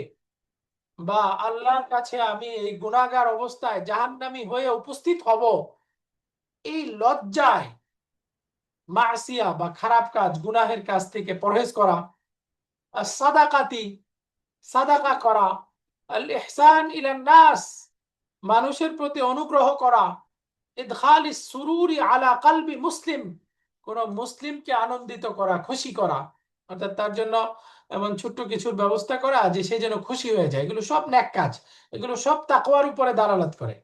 বা আল্লাহর কাছে আমি এই গুনাহগার অবস্থায় জাহান্নামী হয়ে উপস্থিত হব, এই লজ্জায় মাসিয়া বা খারাপ কাজ, গুনাহের কাজ থেকে পরহেজ করা। আর সাদাকাতি, সাদাকা করা। আল ইহসান ইলান নাস, মানুষের প্রতি অনুগ্রহ করা। ইদখালিস সুরুরি আলা কলবি মুসলিম, কোন মুসলিমকে আনন্দিত করা, খুশি করা, অর্থাৎ তার জন্য এমন ছোট্ট কিছুর ব্যবস্থা করা যে সে যেন খুশি হয়ে যায়। এগুলো সব নেক কাজ, এগুলো সব তাকওয়ার উপরে দালালাত করে,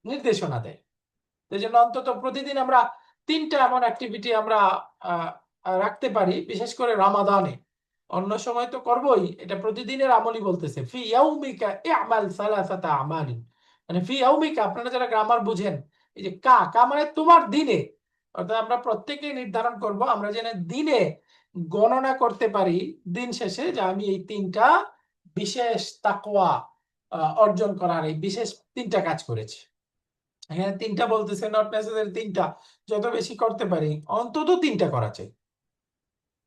নির্দেশনা দেয়। এই জন্য অন্তত প্রতিদিন আমরা তিনটা এমন অ্যাক্টিভিটি আমরা আহ, রাখতে পারি, বিশেষ করে রমাদানে। অন্য সময় তো করবোই, এটা প্রতিদিনের আমলই বলতেছে। ফি ইয়াউমিকা ইআমাল সালাসাতা আমালিন, মানে ফি ইয়াউমিকা, আপনারা যারা গ্রামার বুঝেন, এই যে কা কা মানে তোমার দিনে, অর্থাৎ আমরা প্রত্যেকেই নির্ধারণ করব, আমরা যেন দিনে গণনা করতে পারি দিন শেষে, যে আমি এই তিনটা বিশেষ তাকওয়া অর্জন করার এই বিশেষ তিনটা কাজ করেছি। এখানে তিনটা বলতেছে, নট নেসেসারি তিনটা, যত বেশি করতে পারি অন্তত তিনটা করা চাই,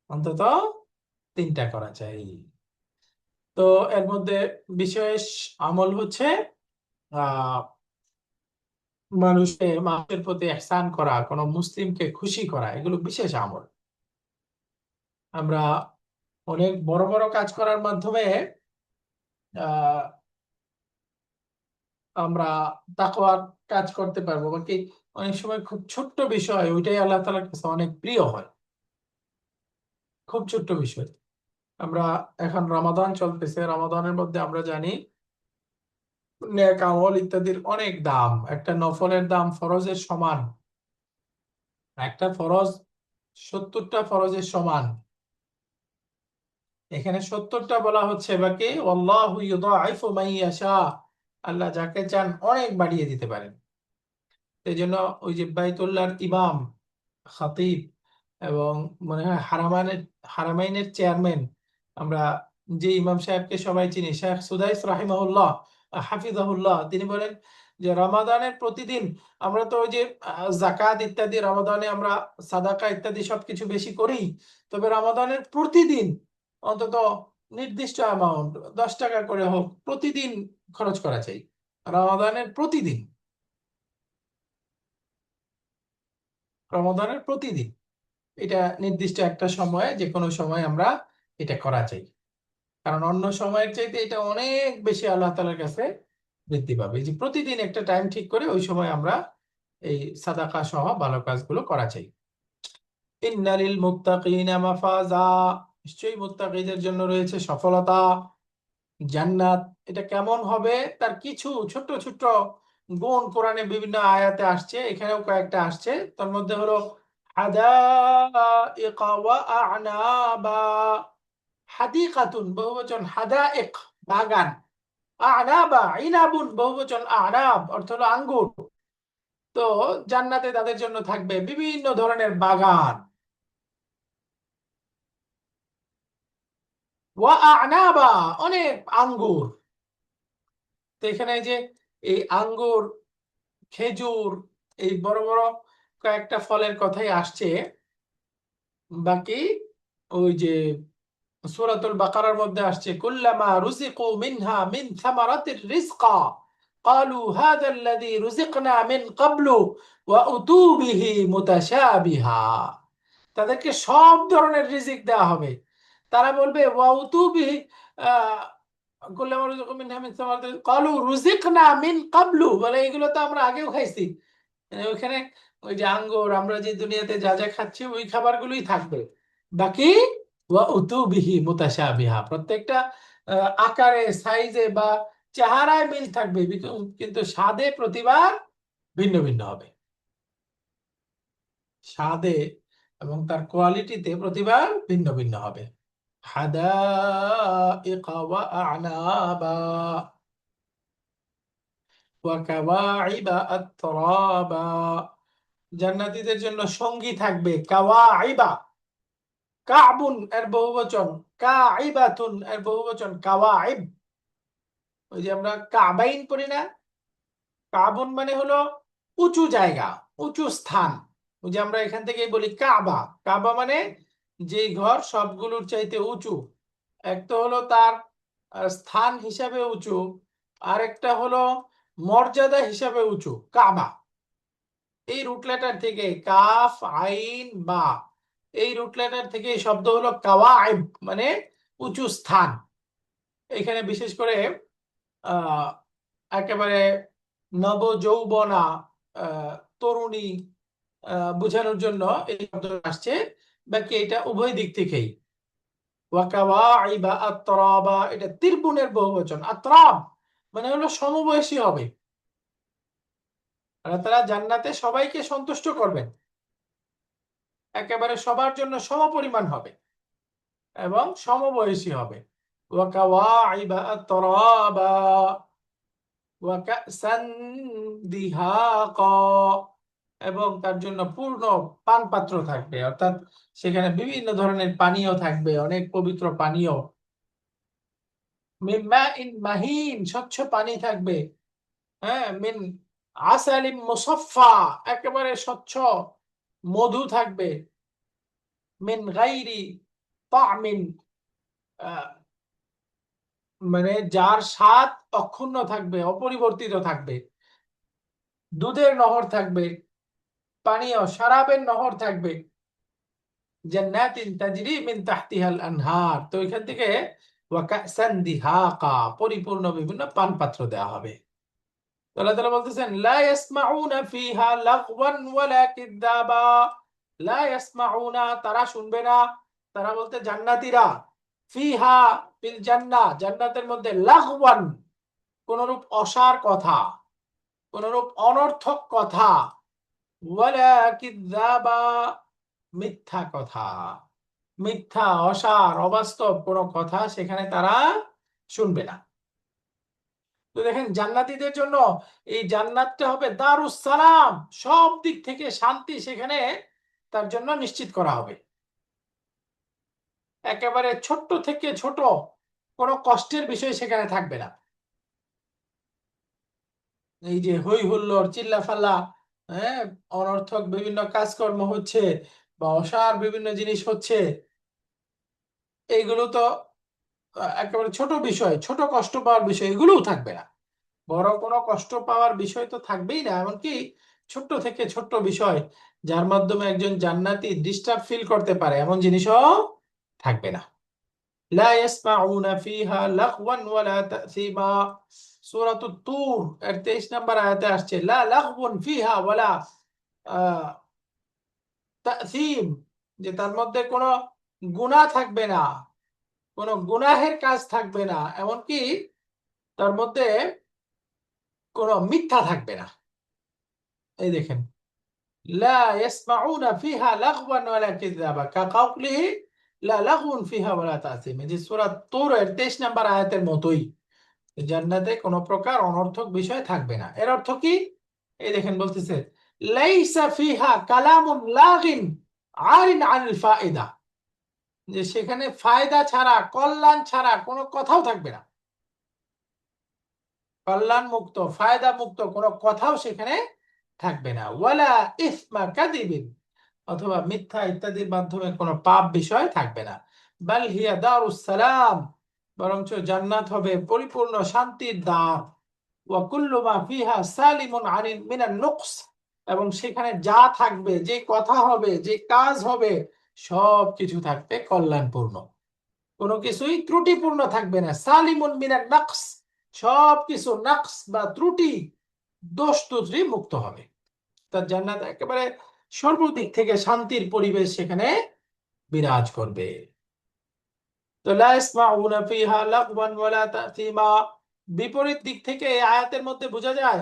অন্তত তিনটা করা চাই। তো এর মধ্যে বিশেষ আমল হচ্ছে আহ মানুষের প্রতি ইহসান করা, কোনো মুসলিমকে খুশি করা, এগুলো বিশেষ আমল। আমরা অনেক বড় বড় কাজ করার মাধ্যমে আহ আমরা তাকওয়ার কাজ করতে পারবো, বাকি অনেক সময় খুব ছোট্ট বিষয়, ওইটাই আল্লাহ তাআলার কাছে অনেক প্রিয় হয়। খুব ছোট্ট বিষয়। আমরা এখন রমাদান চলতেছে, রমাদানের মধ্যে আমরা জানি নেক আমল ইত্যাদির অনেক দাম। একটা নফলের দাম ফরজের সমান, একটা ফরজ 70টা ফরজের সমান। এখানে 70টা বলা হচ্ছে, বাকি আল্লাহু ইউদাইফু মান ইয়াশা, আল্লাহ যাকে চান অনেক বাড়িয়ে দিতে পারেন। এই জন্য ওই যে বাইতুল্লাহর ইমাম, খতিব, এবং মনে হয় হারামাইনের চেয়ারম্যান, আমরা যে ইমাম সাহেবকে সবাই চিনি, শেখ সুদাইস রাহিমাহুল্লাহ, হাফিজাহুল্লাহ, তিনি বলেন যে রমাদানের প্রতিদিন, আমরা তো ওই যে জাকাত ইত্যাদি রমাদানে আমরা সাদাকা ইত্যাদি সবকিছু বেশি করি, তবে রমাদানের প্রতিদিন অন্তত নির্দিষ্ট অ্যামাউন্ট, 10 টাকা করে হোক, প্রতিদিন খরচ করা চাই। রমাদানের প্রতিদিন, রমাদানের প্রতিদিন, এটা নির্দিষ্ট একটা সময়ে, যে কোনো সময় আমরা এটা করা চাই। কারণ অন্য সময়ের চাইতে এটা অনেক বেশি আল্লাহ তাআলার কাছে বৃদ্ধি পাবে। এই যে প্রতিদিন একটা টাইম ঠিক করে ওই সময় আমরা এই সাদাকা সহ ভালো কাজগুলো করা চাই। ইন্নালিল মুত্তাকিনা মাফাজা, নিশ্চয়ই মুত্তাকিদের জন্য রয়েছে সফলতা, জান্নাত। এটা কেমন হবে, তার কিছু ছোট্ট ছোট্ট গুণ কোরআনে বিভিন্ন আয়াতে আসছে, এখানেও কয়েকটা আসছে। তার মধ্যে হলো হাদাইকা ওয়া আ'নাবা, হাদিকাতুন বহুবচন, হাদাইক বাগান, আ'নাবা ইনাবুন বহুবচন, আ'নাব অর্থ হলো আঙ্গুর। তো জান্নাতে তাদের জন্য থাকবে বিভিন্ন ধরনের বাগান। ওয়া আ'নাবা, অনেক আঙ্গুর। তো এখানে এই যে এই আঙ্গুর, খেজুর, এই বড় বড় কয়েকটা ফলের কথাই আসছে। বাকি ওই যে সূরাতুল বাকারার মধ্যে আসছে কুল্লামা রুজিকু মিনহা মিন থামারাতির রিজকা ক্বালু হাযাল্লাযী রুজিকনা মিন ক্বাবলু ওয়া উতু বিহি মুতাশাবিহা। তাদেরকে সব ধরনের রিজিক দেওয়া হবে, তারা বলবে ওয়া উতু বিহি আহ, কুল্লামা রুজিকু মিনহা মিন থামারাতির ক্বালু রুজিকনা মিন ক্বাবলু, বলে এগুলো তো আমরা আগেও খাইছি। মানে ওইখানে ওই যে আঙ্গুর, আমরা যে দুনিয়াতে যা যা খাচ্ছি ওই খাবারগুলোই থাকবে। বাকি ওয়া উতুবিহি মুতাশাবিহা, প্রত্যেকটা আকারে, সাইজে বা চেহারায় মিল থাকবে, কিন্তু স্বাদে প্রতিবার ভিন্ন ভিন্ন হবে। স্বাদে এবং তার কোয়ালিটিতে প্রতিবার ভিন্ন ভিন্ন হবে। হাদাইকা ওয়া আ'নাবা ওয়া কাওয়াইবা আতরাবা, জান্নাতীদের জন্য সঙ্গী থাকবে কাওয়াইবা। কাবুন এর বহুবচন, কাইবাতুন এর বহুবচন কাওয়াইব। ওই যে আমরা কাবাইন পড়ি না, কাবুন মানে হলো উঁচু জায়গা, উঁচু স্থান। ওই যে আমরা এখান থেকে বলি কাবা, কাবা মানে যেই ঘর সবগুলোর চাইতে উঁচু। এক তো হলো তার স্থান হিসাবে উঁচু, আরেকটা হলো মর্যাদা হিসাবে উঁচু কাবা। এই রুট লেটার থেকে কাফ আইন বা, এই রুট লেটার থেকে এই শব্দ হলো কাওয়াইব, মানে উঁচু স্থান। এখানে বিশেষ করে আহ একেবারে নবযৌবনা, তরুণী বোঝানোর জন্য এই শব্দ আসছে। বাকি এটা উভয় দিক থেকেই। ওয়াকাওয়াইবা আতরাবা, এটা তিরবুনের বহুবচন। আতরাব মানে হলো সমবয়সী হবে, আর তারা জান্নাতে সবাইকে সন্তুষ্ট করবেন, একেবারে সবার জন্য সমপরিমাণ হবে এবং সমবয়সী হবে। ওয়াকাওয়াইবা আতরাবা ওয়া কাসান দিহাকা, এবং তার জন্য পূর্ণ পান পাত্র থাকবে, অর্থাৎ সেখানে বিভিন্ন ধরনের পানীয় থাকবে, অনেক পবিত্র পানীয়। মিন মাইন মাহিন, স্বচ্ছ পানি থাকবে। হ্যাঁ, মিন আসালিম মুসাফফা, একেবারে স্বচ্ছ মধু থাকবে। মিন গাইরি তামিন, মানে যার স্বাদ অক্ষুণ্ণ থাকবে, অপরিবর্তিত থাকবে। দুধের নহর থাকবে, পানীয় শরাবের নহর থাকবে। জান্নাতিন তাজরি মিন তাহতিহাল আনহার, তো এখান থেকে ওয়া কাসান দিহাকা, পরিপূর্ণ বিভিন্ন পান পাত্র দেওয়া হবে। তো আল্লাহ তাআলা বলতেছেন লা ইয়াসমাউনা ফিহা লাগওয়ান ওয়ালা কিযাবা। লা ইয়াসমাউনা, তারা শুনবে না, তারা বলতে জান্নাতীরা, ফিহা ফিল জান্নাহ, জান্নাতের মধ্যে লাগওয়ান, কোনরূপ অসার কথা, কোনরূপ অনর্থক কথা, ওয়ালা কিযাবা, মিথ্যা কথা, মিথ্যা অসার অবাস্তব কোনো কথা সেখানে তারা শুনবে না। তো দেখেন জান্নাতীদের জন্য এই জান্নাতটা হবে দারুস সালাম, সব দিক থেকে শান্তি সেখানে তার জন্য নিশ্চিত করা হবে। একেবারে ছোট্ট থেকে ছোট কোনো কষ্টের বিষয় সেখানে থাকবে না। এই যে হই হুল্লোড় চিল্লাফাল্লা, হ্যাঁ, অনর্থক বিভিন্ন কাজকর্ম হচ্ছে বা অসার বিভিন্ন জিনিস হচ্ছে, এইগুলো তো একেবারে ছোট বিষয়, ছোট কষ্ট পাওয়ার বিষয় এগুলোও থাকবে না। বড় কোনো কষ্ট পাওয়ার বিষয় তো থাকবেই না, এমনকি ছোট্ট থেকে ছোট্ট বিষয় যার মাধ্যমে একজন জান্নাতি ডিস্টার্ব ফিল করতে পারে এমন জিনিসও থাকবে না। লা ইয়াসমাউনা ফিহা লাগওয়ান ওয়ালা তাসিমা, সূরাতুত তুর এর 23 নম্বর আয়াতে আসছে লা লাগওয়ান ফিহা ওয়ালা তাসিম, যে তার মধ্যে কোনো গুনাহ থাকবে না, কোনো গুনাহের কাজ থাকবে না, এমনকি তার মধ্যে কোনো মিথ্যা থাকবে না। এই দেখেন লা ইয়াসমাউনা ফিহা লাগওয়ান ওয়ালা কিযাবা কাকাউলিহি লা লাগওয়ান ফিহা ওয়ালা তাসিম, এই যে সূরা তূর এর 23 নম্বর আয়াতের মতোই জান্নাতে কোনো প্রকার অনর্থক বিষয় থাকবে না। এর অর্থ কি? এই দেখেন বলতেছে লাইসা ফিহা কালামুন লাগিন আরিন আনিল ফায়দা, যে সেখানে ফায়দা ছাড়া, কল্যাণ ছাড়া কোনো কথাও থাকবে না। কল্যাণ মুক্ত, ফায়দা মুক্ত কোনো কথাও সেখানে থাকবে না। ওয়ালা ইসমা কাযিবিন, অথবা মিথ্যা ইত্যাদির মাধ্যমে কোনো পাপ বিষয় থাকবে না। বাল হিয়া দারুস সালাম, বরঞ্চ জান্নাত হবে পরিপূর্ণ শান্তির দ্বার। ওয়া কুল্লু মা ফিহা সালিমুন আনিল মিনান নুকস, এবং সেখানে যা থাকবে, যে কথা হবে, যে কাজ হবে, সব কিছু থাকবে কল্যাণপূর্ণ, কোনো কিছুই ত্রুটিপূর্ণ থাকবে না। সালিমুন মিনান নাকস, সব কিছু নাকস বা ত্রুটি, দোষ ত্রুটি মুক্ত হবে। তার জান্নাত একেবারে সর্বদিক থেকে শান্তির পরিবেশ সেখানে বিরাজ করবে। তো লা ইয়াসমাউনা ফিহা লাগওয়ান ওয়ালা তাসিমা, বিপরীত দিক থেকে এই আয়াতের মধ্যে বোঝা যায়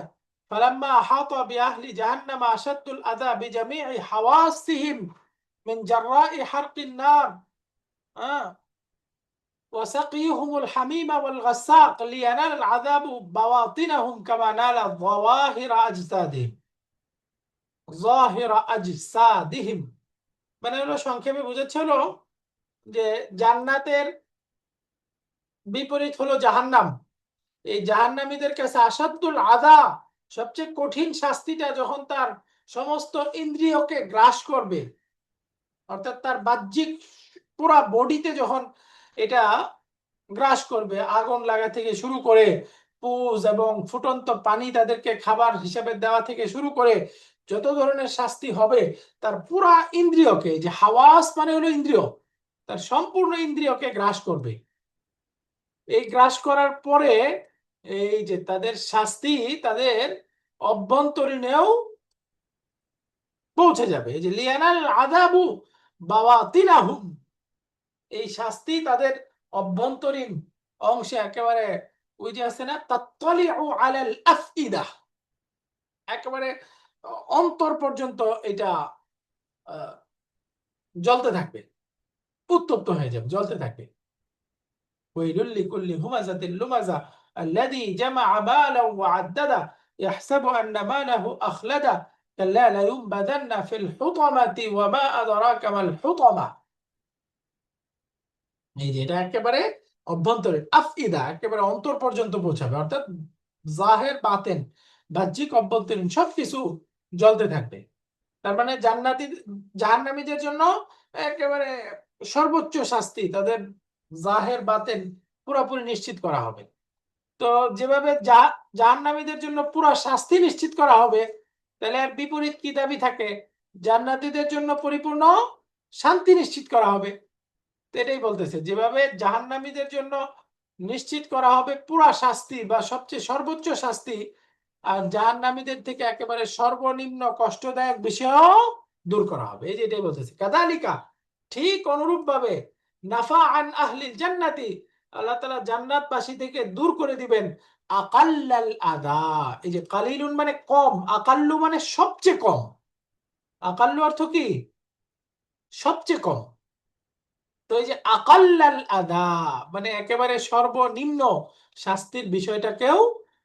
ফালাম্মা আহাতা বিআহলি জাহান্নাম আশাদ্দুল আযা বিজামিই হাওয়াসিহিম মিন জাররাই হারকিন নার وسقيهم الحميم والغساق لينال العذاب بواطنهم كما نال ظاهر أجسادهم। মানে হলো সংক্ষেপে বোঝাচ্ছে হলো যে জান্নাতের বিপরীত হলো জাহান্নাম। এই জাহান্নামীদের কাছে আসাদুল আযা, সবচেয়ে কঠিন শাস্তিটা যখন তার সমস্ত ইন্দ্রিয়কে গ্রাস করবে, অর্থাৎ তার বাহ্যিক পুরা বডিতে যখন এটা গ্রাস করবে, আগুন লাগা থেকে শুরু করে পুজ এবং ফুটন্ত পানি তাদেরকে খাবার হিসেবে দেওয়া থেকে শুরু করে যত ধরনের শাস্তি হবে, তার পুরা ইন্দ্রিয়কে, যে হাওয়াস মানে হলো ইন্দ্রিয়, তার সম্পূর্ণ ইন্দ্রিয়কে গ্রাস করবে। এই গ্রাস করার পরে এই যে তাদের শাস্তি তাদের অভ্যন্তরীণেও পৌঁছে যাবে। এই যে লিয়ানাল আযাবু বাওয়াতিনাহুম, এই শাস্তি তাদের অভ্যন্তরীণ অংশে একেবারে, ওই যে আছে না তাত্তালিউ আলাল আফইদা, একেবারে অন্তর পর্যন্ত এটা জ্বলতে থাকবে, উত্তপ্ত হয়ে যাবে, জ্বলতে থাকবে। ওয়াইলুল লিকুল্লি হুমাযাতিল লুমাযা আল্লাযী জামাআ মালান ওয়া আদ্দাদা ইয়াহসাবু আন্না মালাহু আখলাদা কাল্লা লায়ুনবাযান্না ফিল হুতামাতি ওয়া মা আদরাকা মাল হুতামা। এই যে এটা একেবারে অভ্যন্তরীণ আফইদা, একেবারে অন্তর পর্যন্ত পৌঁছাবে, অর্থাৎ জাহের বাতেন, বাহ্যিক অভ্যন্তরীণ সবকিছু জ্বলতে থাকবে। তার মানে জাহান্নামীদের জন্য একেবারে সর্বোচ্চ শাস্তি, তাদের জাহের বাতেন পুরোপুরি নিশ্চিত করা হবে। তো যেভাবে জাহান্নামীদের জন্য পুরো শাস্তি নিশ্চিত করা হবে, তাহলে এর বিপরীত কি দাবি থাকে? জান্নাতীদের জন্য পরিপূর্ণ শান্তি নিশ্চিত করা হবে। এটাই বলতেছে, যেভাবে জাহান্নামীদের জন্য নিশ্চিত করা হবে পুরা শাস্তি বা সবচেয়ে সর্বোচ্চ শাস্তি, আর জাহান্নামীদের থেকে একেবারে সর্বনিম্ন কষ্টদায়ক বিষয়ও দূর করা হবে। এই যে এটাই বলতেছে কাযালিকা, ঠিক অনুরূপ ভাবে নাফা আন আহলিল জান্নাতি, আল্লাহ তাআলা জান্নাতবাসী থেকে দূর করে দিবেন আকাল্লাল আযা। এই যে কালিলুন মানে কম, আকাল্লু মানে সবচেয়ে কম। আকাল্লু অর্থ কি? সবচেয়ে কম। তো এই যে আকাল্লাল আদা মানে একেবারে সর্বনিম্ন শাস্তির বিষয়টাকেও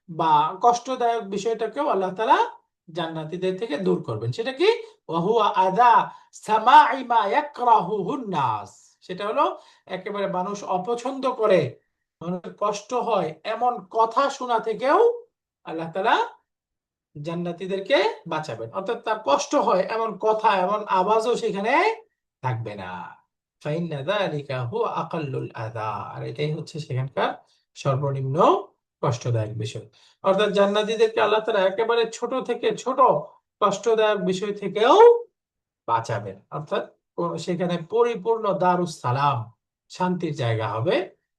বা কষ্টদায়ক বিষয়টাকেও আল্লাহ তাআলা জান্নাতীদের থেকে দূর করবেন। সেটা কি? ওয়াহুয়া আদা সামাই মা ইয়াকরাহুহুন নাস, সেটা হলো একেবারে মানুষ অপছন্দ করে, মানুষের কষ্ট হয় এমন কথা শোনা থেকেও আল্লাহ তাআলা জান্নাতীদেরকে বাঁচাবেন। অর্থাৎ তার কষ্ট হয় এমন কথা, এমন আওয়াজও সেখানে থাকবে না। ফাইন্না যালিকা হুয়া আকাল্লুল আযা, আর এটাই হচ্ছে সেখানকার সর্বনিম্ন কষ্টদায়ক বিষয়। অর্থাৎ জান্নাতীদেরকে আল্লাহ তাআলা একেবারে ছোট থেকে ছোট কষ্টদায়ক বিষয় থেকেও বাঁচাবেন। অর্থাৎ সেখানে পরিপূর্ণ দারুস সালাম, শান্তির জায়গা হবে,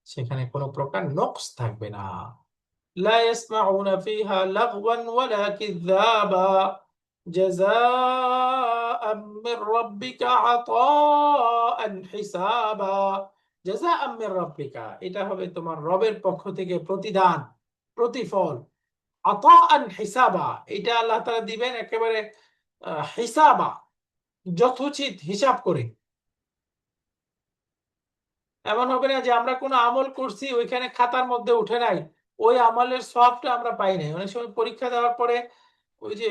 সেখানে কোনো প্রকার নকশ থাকবে না। لا يسمعون فيها لغوا ولا كذابا جزاء من ربك عطاء حسابا। جزاء من ربك, এটা হবে তোমার রবের পক্ষ থেকে প্রতিদান, প্রতিফল। আতাআন হিসাবা, এটা আল্লাহ তাআলা দিবেন একেবারে হিসাবা, যথোচিত হিসাব করে। এমন হবে না যে আমরা কোনো আমল করছি ওইখানে খাতার মধ্যে উঠে নাই, ওই আমলের সওয়াবটা আমরা পাই নাই। অনেক সময় পরীক্ষা দেওয়ার পরে ওই যে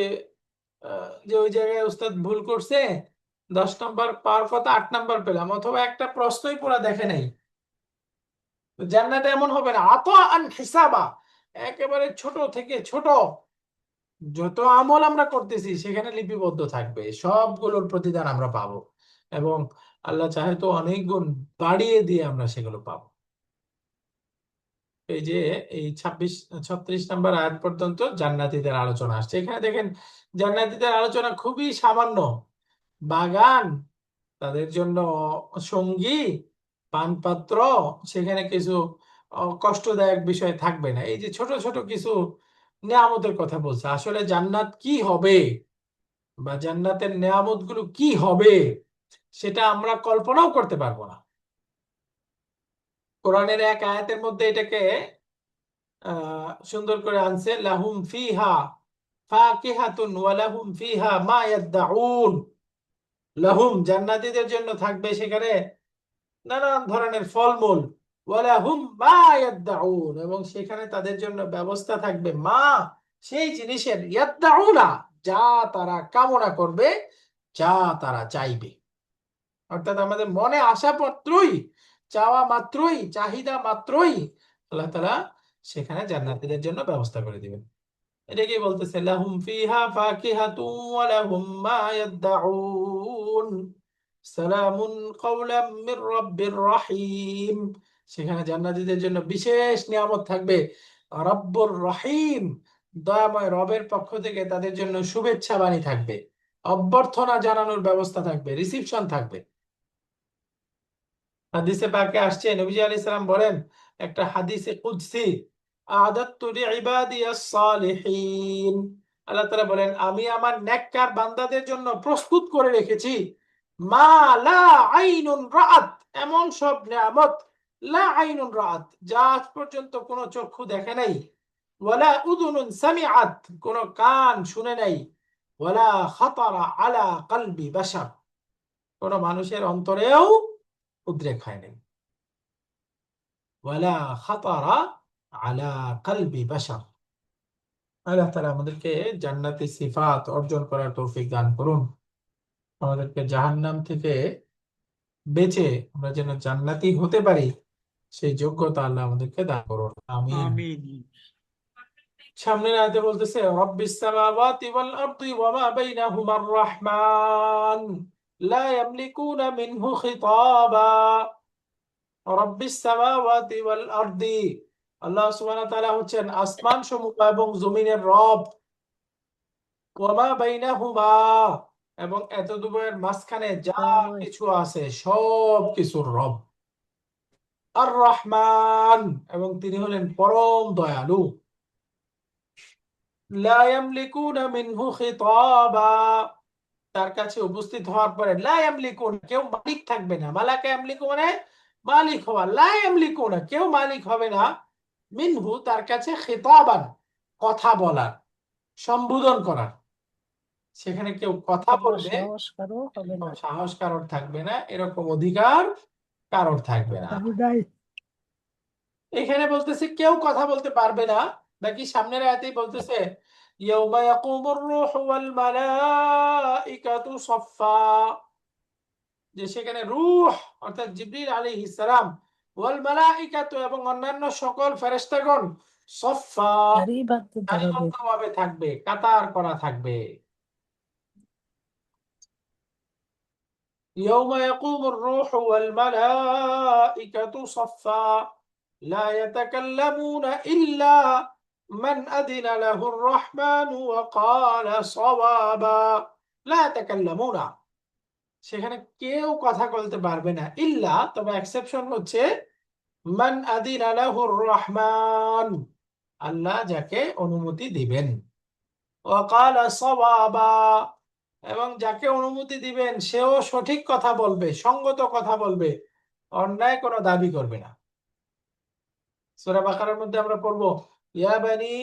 ওই জায়গায় উস্তাদ ভুল করছে, 10 নম্বর পাওয়ার কথা 8 নম্বর পেলাম, অথবা একটা প্রশ্নই পুরা দেখে নাই। জান্নাতে এমন হবে না, আতাআন হিসাবা, একেবারে ছোট থেকে ছোট যত আমল আমরা করতেছি সেখানে লিপিবদ্ধ থাকবে, সবগুলোর প্রতিদান আমরা পাবো, এবং আল্লাহ চাহে তো অনেক গুণ বাড়িয়ে দিয়ে আমরা সেগুলো পাবো। এই যে এই 36 নম্বর আয়াত পর্যন্ত জান্নাতীদের আলোচনা আসছে। এখানে দেখেন জান্নাতীদের আলোচনা খুবই সামান্য। বাগান, তাদের জন্য সঙ্গী, পানপাত্র, সেখানে কিছু কষ্টদায়ক বিষয় থাকবে না। এই যে ছোট ছোট কিছু নেয়ামতের কথা বলছে, আসলে জান্নাত কি হবে বা জান্নাতের নেয়ামত গুলো কি হবে সেটা আমরা কল্পনাও করতে পারবো না। কোরআনের এক আয়াতের মধ্যে এটাকে সুন্দর করে আনছে, লাহুম ফিহা ফাকিহাতুন ওয়া লাহুম ফিহা মা ইয়াদদাউন। লাহুম, জান্নাতীদের জন্য থাকবে সেখানে নানান ধরনের ফলমূল, ওয়া লাহুম মা ইয়াদদাউন, এবং সেখানে তাদের জন্য ব্যবস্থা থাকবে মা, সেই জিনিসের, ইয়াদদাউনা, যা তারা কামনা করবে, যা তারা চাইবে। অর্থাৎ আমাদের মনে আসা মাত্রই, চাওয়া মাত্রই, চাহিদা মাত্রই আল্লাহ তাআলা সেখানে জান্নাতীদের জন্য ব্যবস্থা করে দিবেন। এটাকেই বলতেছে লাহুম ফিহা ফাকিহাতু ওয়া লাহুম মা ইয়াদদাউন সালামুন কাওলাম মির রাব্বির রহিম। সেখানে জান্নাতীদের জন্য বিশেষ নিয়ামত থাকবে, রব্বুর রহিম, দয়াময় রবের পক্ষ থেকে তাদের জন্য শুভেচ্ছা বাণী থাকবে, অভ্যর্থনা জানানোর ব্যবস্থা থাকবে, রিসিপশন থাকবে। হাদিসে পাকে আসছে, নবীজি আলাইহিস সালাম বলেন একটা হাদিসে কুদসি, আ'দাততু লিইবাদিয়াস সালিহিন, আল্লাহ তাআলা বলেন আমি আমার নেককার বান্দাদের জন্য প্রস্তুত করে রেখেছি মা লা আইনুন রাআত, এমন সব নিয়ামত, লা আইনুন রাআত, যা আজ পর্যন্ত কোনো চক্ষু দেখে নাই, ওয়ালা উযুনুন সামিআত, কোনো কান শুনে নাই, ওয়ালা খাতারা আলা কলবি বাশার, কোনো মানুষের অন্তরেও উদ্রেক হয় নাই। ওয়ালা খাতারা আলা কলবি বাশার। আল্লাহ তাআলা আমাদেরকে জান্নাতি সিফাত অর্জন করার তৌফিক দান করুন, আমাদেরকে জাহান্নাম থেকে বেঁচে আমরা যেন জান্নাতি হতে পারি সেই যোগ্যতা আল্লাহ আমাদেরকে দান করুন, আমিন। আমিন। সামনের আয়াতে বলতেছে রব্বিস সামাওয়াতি ওয়াল আরদি ওয়া মা বাইনাহুমার রাহমান লা ইয়ামলিকুনা মিনহু খিতাবা। রব্বিস সামাওয়াতি ওয়াল আরদি, আল্লাহ সুবহানাহু ওয়া তাআলা হচ্ছেন আসমান সমূহ এবং জমিনের রব। ওয়া মা বাইনাহুমা, এবং এত দুয়ের মাঝখানে যা কিছু আছে সব কিছুর রব। আর রহমান, এবং তিনি হলেন পরম দয়ালু। লা ইয়ামলিকুনা মিনহু খিতাবা, তার কাছে উপস্থিত হওয়ার পরে লা ইয়ামলিকুনা, কেউ মালিক থাকবে না। মালাকা ইয়ামলিকু মানে মালিক হওয়া, লা ইয়ামলিকুনা, কেউ মালিক হবে না, মিনহু, তার কাছে, খিতাবান, কথা বলার, সম্বোধন করার। সেখানে কেউ কথা বলবে, সাহস কারো হবে না। সাহস কারোর থাকবে না, এরকম অধিকার কারোর থাকবে না। এখানে বলতেছে কেউ কথা বলতে পারবে না, নাকি সামনের আয়াতেই বলতেছে ইয়াউমা ইয়াকুমুর রূহু ওয়াল মালাইকাতু সাফফা, যে সেখানে রূহ অর্থাৎ জিবরিল আলাইহিস সালাম, ওয়াল মালাইকাতু, এবং অন্যান্য সকল ফেরেশতাগণ, সাফফা, সারিবদ্ধভাবে থাকবে, কাতার করা থাকবে। يوم يقوم الروح والملائكة صفا لا يتكلمون إلا من أذن له الرحمن وقال صوابا لا يتكلمون, সেখানে কেউ কথা বলতে পারবে না, ইল্লা, তবে এক্সেপশন হচ্ছে মান আদিনা লাহুর রহমান, আল্লাহ যাকে অনুমতি দিবেন, ওয়াকালা সাওয়াবা, এবং যাকে অনুমতি দিবেন সেও সঠিক কথা বলবে, সঙ্গত কথা বলবে, অন্যায় কোনো দাবি করবে না। সূরা বাকারার মধ্যে আমরা পড়বো ইয়া বানি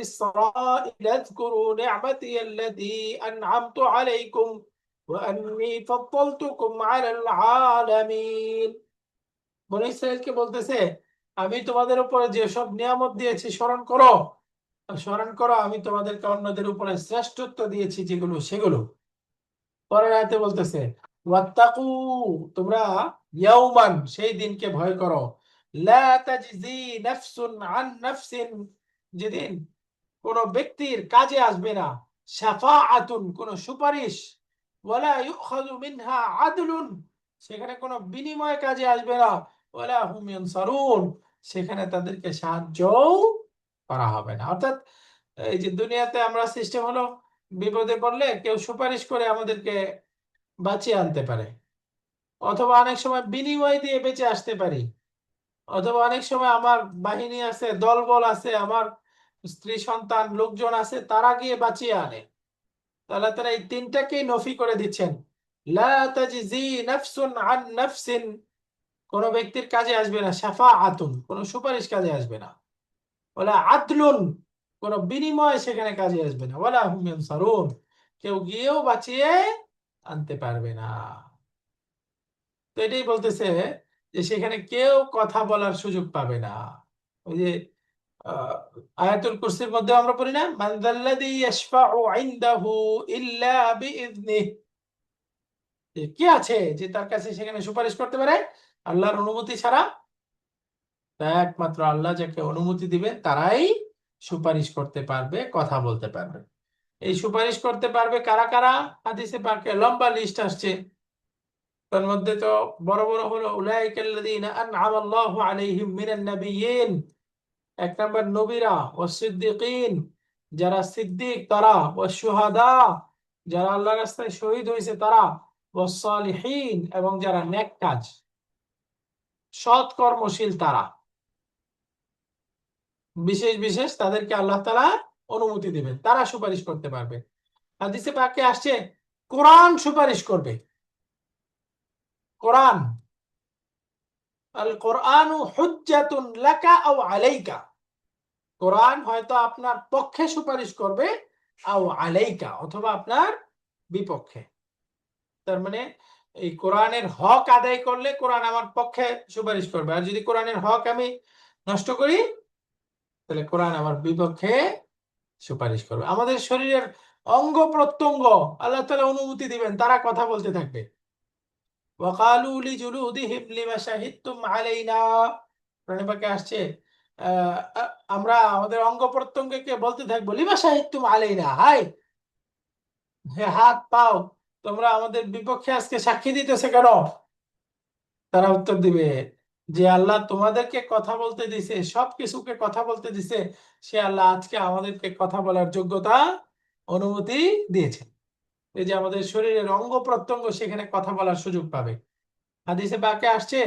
ইসরাঈল আযকুরু নি'মাতি আল্লাতী আন'আমতু আলাইকুম ওয়া আন্নী ফাদ্দালতুকুম আলাল আলামিন। বনী ইসরাঈলকে বলতেছে আমি তোমাদের উপরে যেসব নিয়ামত দিয়েছি স্মরণ করো, স্মরণ করো আমি তোমাদেরকে অন্যদের উপরে শ্রেষ্ঠত্ব দিয়েছি যেগুলো সেগুলো। পরের আয়াতে বলতেছে ওয়াত্তাকু, তোমরা ইয়াউমান, সেই দিনকে ভয় করো, লা তাজজি নাফসুন আন নাফসিন, যেদিন কোন ব্যক্তির কাজে আসবে না, শাফাআতুন কোন সুপারিশ, ওয়ালা ইউখাযু মিনহা আদলুন সেখানে কোনো বিনিময় কাজে আসবে না, ওয়ালা হুম ইউনসারুন সেখানে তাদেরকে সাহায্য করা হবে না। অর্থাৎ এই যে দুনিয়াতে আমরা সিস্টেম হলো, বিপদে পড়লে কেউ সুপারিশ করে আমাদেরকে বাঁচিয়ে আনতে পারে, অথবা অনেক সময় বিনিময় দিয়ে বেঁচে আসতে পারি, অথবা অনেক সময় আমার বাহিনী আছে, দলবল আছে, আমার স্ত্রী সন্তান লোকজন আছে, তারা গিয়ে বাঁচিয়ে আনে। তাহলে তারা এই তিনটাকেই নফি করে দিচ্ছেন। লা তাজজি নাফসুন আন নাফসিন কোন ব্যক্তির কাজে আসবে না, শাফাআতুন কোন সুপারিশ কাজে আসবে না, ওয়ালা আদলুন কোন বিনিময় সেখানে কাজে আসবে না, ওয়ালা হুম ইউনসারুন কেউ গিয়েও বাঁচিয়ে আনতে পারবে না। তো এটাই বলতেছে যে সেখানে কেউ কথা বলার সুযোগ পাবে না। ওই যে আহ, আয়াতুল কুরসির মধ্যে আমরা পড়ি না, মান যাল্লাযী ইয়াশফাউ ইনদাহু ইল্লা বিইذনিহি, যে কে আছে যে তার কাছে সেখানে সুপারিশ করতে পারে আল্লাহর অনুমতি ছাড়া? তা একমাত্র আল্লাহ যাকে অনুমতি দিবেন তারাই সুপারিশ করতে পারবে, কথা বলতে পারবে। এই সুপারিশ করতে পারবে কারা কারা? হাদিসে পাকে লম্বা লিস্ট আসছে, তার মধ্যে তো বড় বড় হলো উলাইকাল্লাযীনা আন'আমাল্লাহু আলাইহিম মিনান নাবিয়্যিন, এক নাম্বার নবীরা, ও সিদ্দিকিন যারা সিদ্দিক তারা, ও শুহাদা যারা আল্লাহর রাস্তায় শহীদ হয়েছে তারা, ও সালিহিন এবং যারা নেক কাজ সৎ কর্মশীল তারা, বিশেষ বিশেষ তাদেরকে আল্লাহ তাআলা অনুমতি দিবেন, তারা সুপারিশ করতে পারবে। হাদিসে পাকে আসছে কোরআন সুপারিশ করবে। কোরআন, আল কোরআনু হুজ্জাতুন লাকা আও আলাইকা, কোরআন হয়তো আপনার পক্ষে সুপারিশ করবে, আও আলাইকা অথবা আপনার বিপক্ষে। তার মানে এই কোরআনের হক আদায় করলে কোরআন আমার পক্ষে সুপারিশ করবে, আর যদি কোরআনের হক আমি নষ্ট করি তাহলে কোরআন আমার বিপক্ষে সুপারিশ করবে। আমাদের শরীরের অঙ্গ প্রত্যঙ্গ আল্লাহ তাআলা অনুমতি দিবেন, তারা কথা বলতে থাকবে। ওয়াকালু লিজুলুদিহিম লিমা শাহিদতুম আলাইনা, কোরআনে পাকে আসছে আমরা আমাদের অঙ্গ প্রত্যঙ্গকে বলতে থাকবো লিমা শাহিদতুম আলাইনা, হাই হে হাত পাও তোমরা আমাদের বিপক্ষে আজকে সাক্ষী দিতেছে কেন? তারা উত্তর দিবে যে আল্লাহ তোমাদেরকে কথা বলতে দিছে, সবকিছুকে কথা বলতে দিছে, সে আল্লাহ আজকে আমাদেরকে কথা বলার যোগ্যতা অনুমতি দিয়েছে। এই যে আমাদের শরীরের অঙ্গ প্রত্যঙ্গ সেখানে কথা বলার সুযোগ পাবে। হাদিসে পাকে আসছে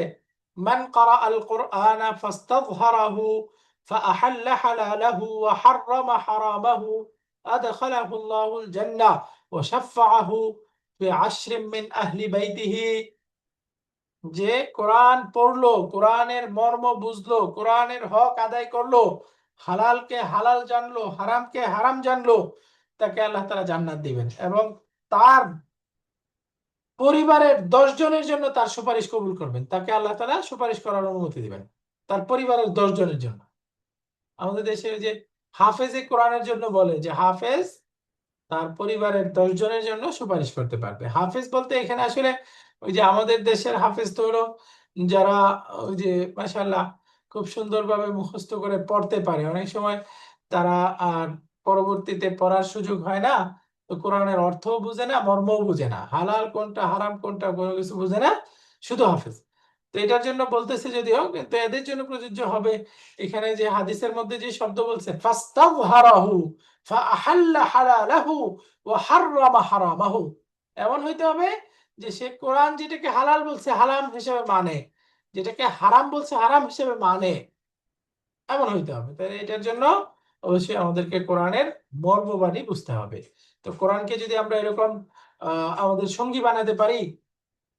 মান ক্বারা আল কুরআনা ফাস্তাযহারাহু ফাআহাল্লা হালালাহু ওয়া হাররামা হারামাহু আদখালাহু আল্লাহুল জান্নাহ ওয়া শাফাআহু ফি আশরিন মিন আহলি বাইতিহি, যে কোরআন পড়লো, কোরআনের মর্ম বুঝলো, কোরআনের হক আদায় করলো, হালালকে হালাল জানলো, হারামকে হারাম জানলো, তাকে আল্লাহ তাআলা জান্নাত দিবেন এবং তার পরিবারের 10 জনের জন্য তার সুপারিশ কবুল করবেন, তাকে আল্লাহ তাআলা সুপারিশ করার অনুমতি দিবেন তার পরিবারের 10 জনের জন্য। আমাদের দেশে ওই যে হাফেজে কোরআনের জন্য বলে যে হাফেজ তার পরিবারের 10 জনের জন্য সুপারিশ করতে পারবে। হাফেজ বলতে এখানে আসলে ওই যে আমাদের দেশের হাফেজ তো হলো যারা ওই যে মাশাআল্লাহ খুব সুন্দরভাবে মুখস্থ করে পড়তে পারে, অনেক সময় তারা আর পরবর্তীতে পড়ার সুযোগ হয় না, তো কোরআনের অর্থও বুঝে না, মর্মও বুঝে না, হালাল কোনটা হারাম কোনটা কোনো কিছু বুঝে না, শুধু হাফেজ। তো এটার জন্য বলতেছে যদিও, কিন্তু এদের জন্য প্রযোজ্য হবে এখানে যে হাদিসের মধ্যে যে শব্দ বলছে ফাস্তাযহারাহু ফাআহাল্লা হালালাহু ওয়া হাররামা হারামাহু, এমন হইতে হবে যে সে কোরআন যেটাকে হালাল বলছে হারাম হিসেবে মানে, যেটাকে হারাম বলছে হারাম হিসেবে মানে, এমন হইতে হবে। তাই এটার জন্য অবশ্যই আমাদেরকে কোরআনের মর্মবাণী বুঝতে হবে। তো কোরআনকে যদি আমরা এরকম আমাদের সঙ্গী বানাতে পারি,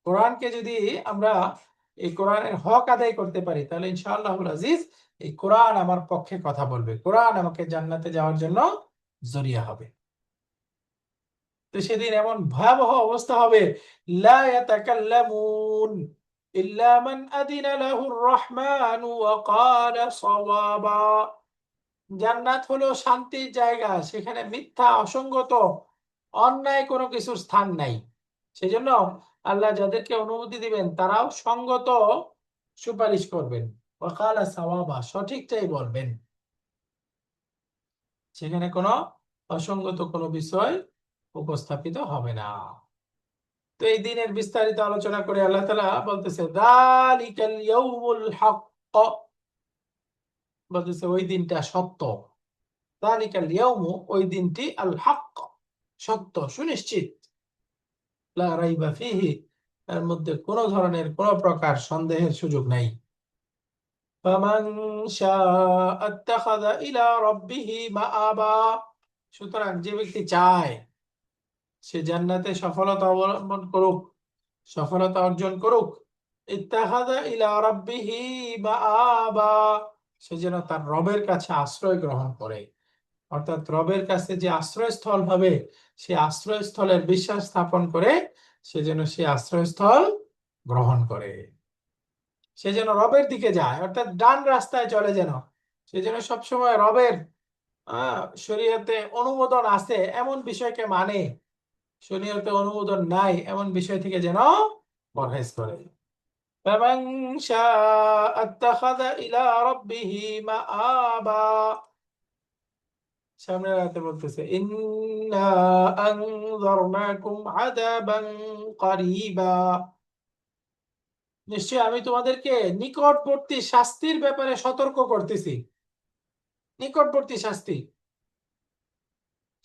কোরআনকে যদি আমরা এই কোরআনের হক আদায় করতে পারি, তাহলে ইনশাআল্লাহুল আজিজ এই কোরআন আমার পক্ষে কথা বলবে, কোরআন আমাকে জান্নাতে যাওয়ার জন্য জরিয়া হবে। তো সেদিন এমন ভয়াবহ অবস্থা হবে, লা ইয়াতাকাল্লামুন ইল্লা মান আযিনা লাহুর রহমানু ওয়া ক্বালা সাওয়াবা, জান্নাত হলো শান্তির জায়গা, সেখানে মিথ্যা অসঙ্গত অন্যায় কোনো কিছুর স্থান নাই। সেজন্য আল্লাহ যাদেরকে অনুমতি দিবেন তারাও সঙ্গত সুপারিশ করবেন, ওয়া ক্বালা সাওয়াবা সঠিকটাই বলবেন। সেখানে কোনো অসঙ্গত কোনো বিষয় উপস্থাপিত হবে না। তো এই দিনের বিস্তারিত আলোচনা করে আল্লাহ তাআলা বলতেছে যালিকাল ইয়াউমুল হক, বলতেছে ওই দিনটা সত্য। যালিকাল ইয়াউমু, ওই দিনটি আল হক, সত্য সুনিশ্চিত। লা রাইবা ফিহি, এর মধ্যে কোনো ধরনের কোনো প্রকার সন্দেহের সুযোগ নাই। ফামান শাআ আত্তাখাযা ইলা রাব্বিহি মাআবা, সুতরাং যে ব্যক্তি চায় সে জান্নাতে সফলতা অবলম্বন করুক, সফলতা অর্জন করুক। ইত্তাখাযা ইলা রাব্বিহি মাআবা, সে যেন তার রবের কাছে আশ্রয় গ্রহণ করে, অর্থাৎ রবের কাছে যে আশ্রয়স্থল হবে সে আশ্রয়স্থলের বিশ্বাস স্থাপন করে সে যেন সে আশ্রয়স্থল গ্রহণ করে। সে যেন রবের দিকে যায়, অর্থাৎ ডান রাস্তায় চলে, যেন সে যেন সবসময় রবের শরীয়তে অনুমোদন আছে এমন বিষয়কে মানে, শরীয়তে অনুমোদন নাই এমন বিষয় থেকে যেন পরহেজ করে। فمن شاء اتخذ إلى ربه مآبا, সামনের আয়াতে বলতেছে ইন্না আনযারনাকুম আযাবান করিবা, নিশ্চয় আমি তোমাদেরকে নিকটবর্তী শাস্তির ব্যাপারে সতর্ক করতেছি। নিকটবর্তী শাস্তি,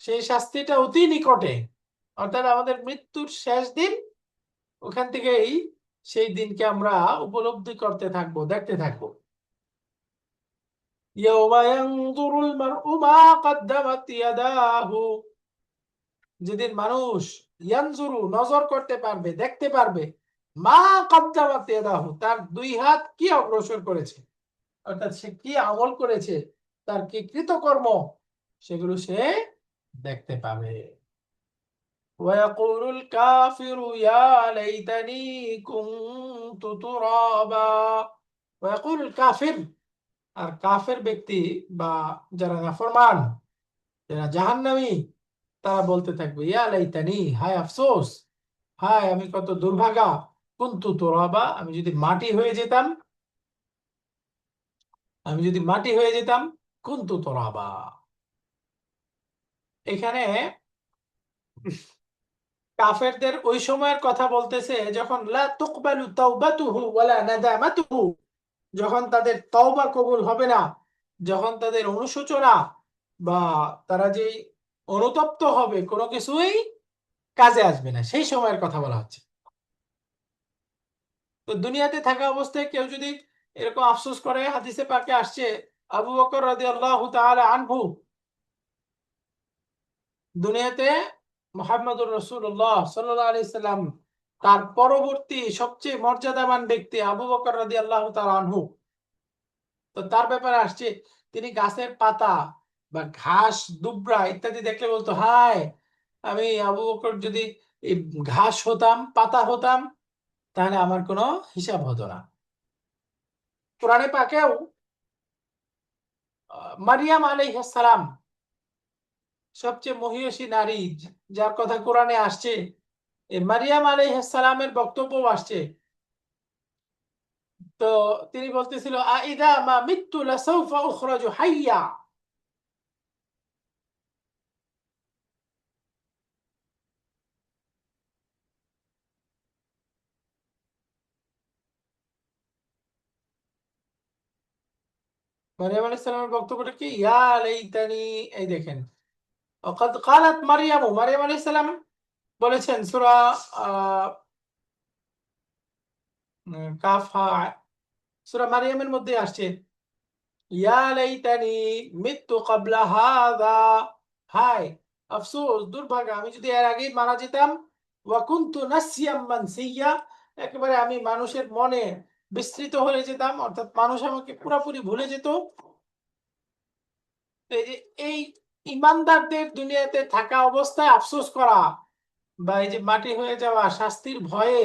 সেই শাস্তিটা অতি নিকটে, অর্থাৎ আমাদের মৃত্যুর শেষ দিন, ওখান থেকেই সেই দিনকে আমরা উপলব্ধি করতে থাকবো, দেখতে থাকবো। ইয়াউমা ইয়ানজুরুল মারউ মা কদ্দামাত ইয়াদাহু, যেদিন মানুষ ইয়ানজুরু নজর করতে পারবে, দেখতে পারবে, মা কদ্দামাত ইয়াদাহু, তার দুই হাত কি অগ্রসর করেছে, অর্থাৎ সে কি আমল করেছে, তার কি কৃতকর্ম, সেগুলো সে দেখতে পাবে। ويقول الكافر يا ليتني كنت ترابا, ويقول الكافر, আর কাফের ব্যক্তি বা যারা নাফরমান, যারা জাহান্নামী, তারা বলতে থাকবে ইয়া লাইতানি, হায় আফসোস, হায় আমি কত দুর্ভাগা, কুনতু তুরাবা, আমি যদি মাটি হয়ে যেতাম, আমি যদি মাটি হয়ে যেতাম, কুনতু তুরাবা। এখানে কাফেরদের ওই সময়ের কথা বলতেছে যখন লা তুকবালু তাওবাতুহু ওয়ালা নাদামাতুহু, যখন তাদের তওবা কবুল হবে না, যখন তাদের অনুশোচনা বা তারা যে অনুতপ্ত হবে, কোনো কিছুই কাজে আসবে না, সেই সময়ের কথা বলা হচ্ছে। তো দুনিয়াতে থাকা অবস্থায় কেউ যদি এরকম আফসোস করে, হাদিসে পাকে আসছে আবু বকর রাদিয়াল্লাহু তাআলা আনহু দুনিয়াতে মুহাম্মদুর রাসূলুল্লাহ সাল্লাল্লাহু আলাইহি সাল্লাম তার পরবর্তী সবচেয়ে মর্যাদাবান ব্যক্তি আবু বকর রাদিয়াল্লাহু তাআলা আনহু, তো তার ব্যাপারে আসছে তিনি গাছের পাতা বা ঘাস দুবরা ইত্যাদি দেখলে বলতো হায় আমি আবু বকর যদি এই ঘাস হতাম, পাতা হতাম, তাহলে আমার কোনো হিসাব হতো না। কোরআনে পাকেও মারিয়াম আলাইহিস সালাম, সবচেয়ে মহিয়সী নারী যার কথা কোরআনে আসছে, এই মারিয়াম আলাইহিস সালামের বক্তব্য আসছে। তো তিনি বলতেছিল আইদা মা মিত্তু লাসাউফা উখরাজু হাইয়া, মারিয়াম আলাইহিস সালামের বক্তব্যটা কি, ইয়া লাইতানি, এই দেখেন ওয়াকাদ ক্বালাত মারিয়াম, মারিয়াম আলাইহিস সালাম বলেছেন সূরা কাফ সূরা মারিয়ামের মধ্যে আসছে ইয়া লাইতানি মিত্তু ক্বাবলা হাযা, হায় আফসোস দুর্ভাগা, আমি যদি এর আগেই মারা যেতাম, ওয়া কুনতু নাসিয়াম মানসিয়া, একেবারে আমি মানুষের মনে বিস্তৃত হয়ে যেতাম, অর্থাৎ মানুষ আমাকে পুরোপুরি ভুলে যেত। এই যে এই ইমানদারদের দুনিয়াতে থাকা অবস্থায় আফসোস করা বা এই যে মাটি হয়ে যাওয়া শাস্তির ভয়ে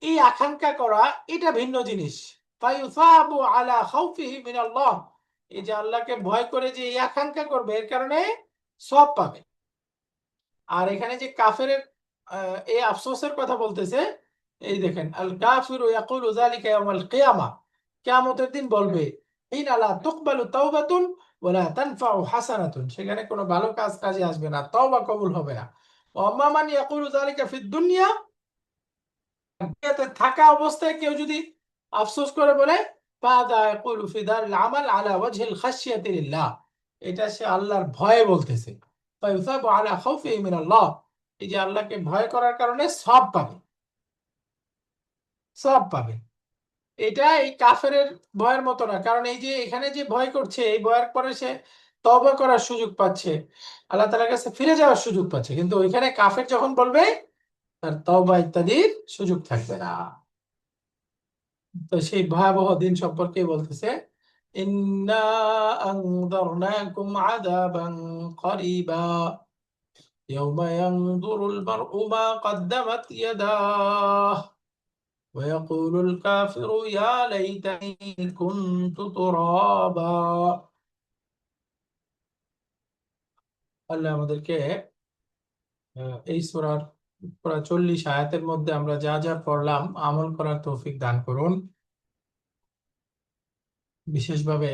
এই আকাঙ্ক্ষা করা, এটা ভিন্ন জিনিস। ফায়ুসাবু আলা খাউফিহি মিনাল্লাহ, এই যে আল্লাহকে ভয় করে যে এই আকাঙ্ক্ষা করবে এর কারণে সওয়াব পাবে। আর এখানে যে কাফের এই আফসোসের কথা বলতেছে, এই দেখেন আল কাফিরু ইয়াকুলু যালিকা ইয়াউমাল কিয়ামা, কিয়ামতের দিন বলবে ইন আলা তুকবালু তাওবাতুন ওয়ালা তানফাউ হাসানাতুন, সেখানে কোনো ভালো কাজ কাজে আসবে না, তওবা কবুল হবে না। ওয়া আম্মা মান ইয়াকুলু যালিকা ফিদ দুনিয়া, দুনিয়াতে থাকা অবস্থায় কেউ যদি আফসোস করে বলে ফাদা ইয়াকুলু ফি দারিল আমাল আলা ওয়াজহিল খাশিয়াতি লিল্লাহ, এটা সে আল্লাহর ভয়ে বলতেছে। ফায়ুসাবু আলা খাউফিহি মিনাল্লাহ, এই যে আল্লাহকে ভয় করার কারণে সওয়াব পাবে, সওয়াব পাবে। এটা এই কাফেরের ভয়ের মতো না, কারণ এই যে এখানে যে ভয় করছে, এই ভয়ের পরে সে তওবা করার সুযোগ পাচ্ছে, আল্লাহ তাআলার কাছে ফিরে যাওয়ার সুযোগ পাচ্ছে, কিন্তু ওইখানে কাফের যখন বলবে তার তওবা ইত্যাদির সুযোগ থাকবে না। তো সেই ভয়াবহ দিন সম্পর্কে বলতেছে, ইন্না আনযারনাকুম আযাবান করিবা ইয়াওমা ইয়ানযুরুল মার'ু মা কদ্দামাত ইয়াদাহ ويقول الكافر يا ليتني كنت ترابا। আল্লাহ আমাদেরকে এই সূরার পুরা 40 আয়াতের মধ্যে আমরা যা যা পড়লাম আমল করার তৌফিক দান করুন। বিশেষভাবে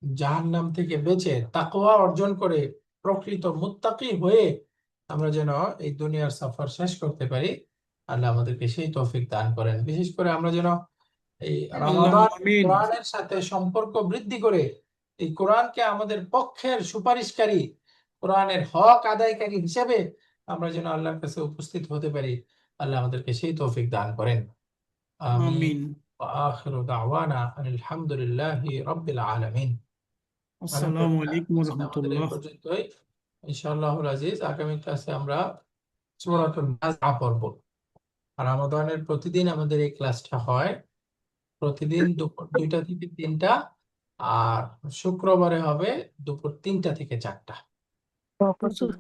জাহান্নাম থেকে বেঁচে তাকওয়া অর্জন করে প্রকৃত মুত্তাকি হয়ে আমরা যেন এই দুনিয়ার সফর শেষ করতে পারি, আল্লাহ আমাদেরকে সেই তৌফিক দান করেন। বিশেষ করে আমরা যেন এই আল্লাহ রমাদান আমিন। কোরআনের সাথে সম্পর্ক বৃদ্ধি করে এই কোরআনকে আমাদের পক্ষের সুপারিশকারী, কোরআনের হক আদায়কারী হিসেবে আমরা যেন আল্লাহর কাছে উপস্থিত হতে পারি, আল্লাহ আমাদেরকে সেই তৌফিক দান করেন। আমিন। আমিন। ওয়া আখিরু দাওয়ানা আনিল হামদুলিল্লাহি রাব্বিল আলামিন। আসসালামু আলহামদুলিল্লাহ, আলাইকুম আজকে আমাদের এই রহমতুল্লাহ। পর্যন্তই। ইনশাআল্লাহুল আজিজ, আগামী ক্লাসে আমরা সূরাতুন নাজআ পড়ব। আর রমাদানের প্রতিদিন আমাদের এই ক্লাসটা হয়, প্রতিদিন দুপুর 2টা থেকে 3টা, আর শুক্রবারে হবে দুপুর 3টা থেকে 4টা। হুজুর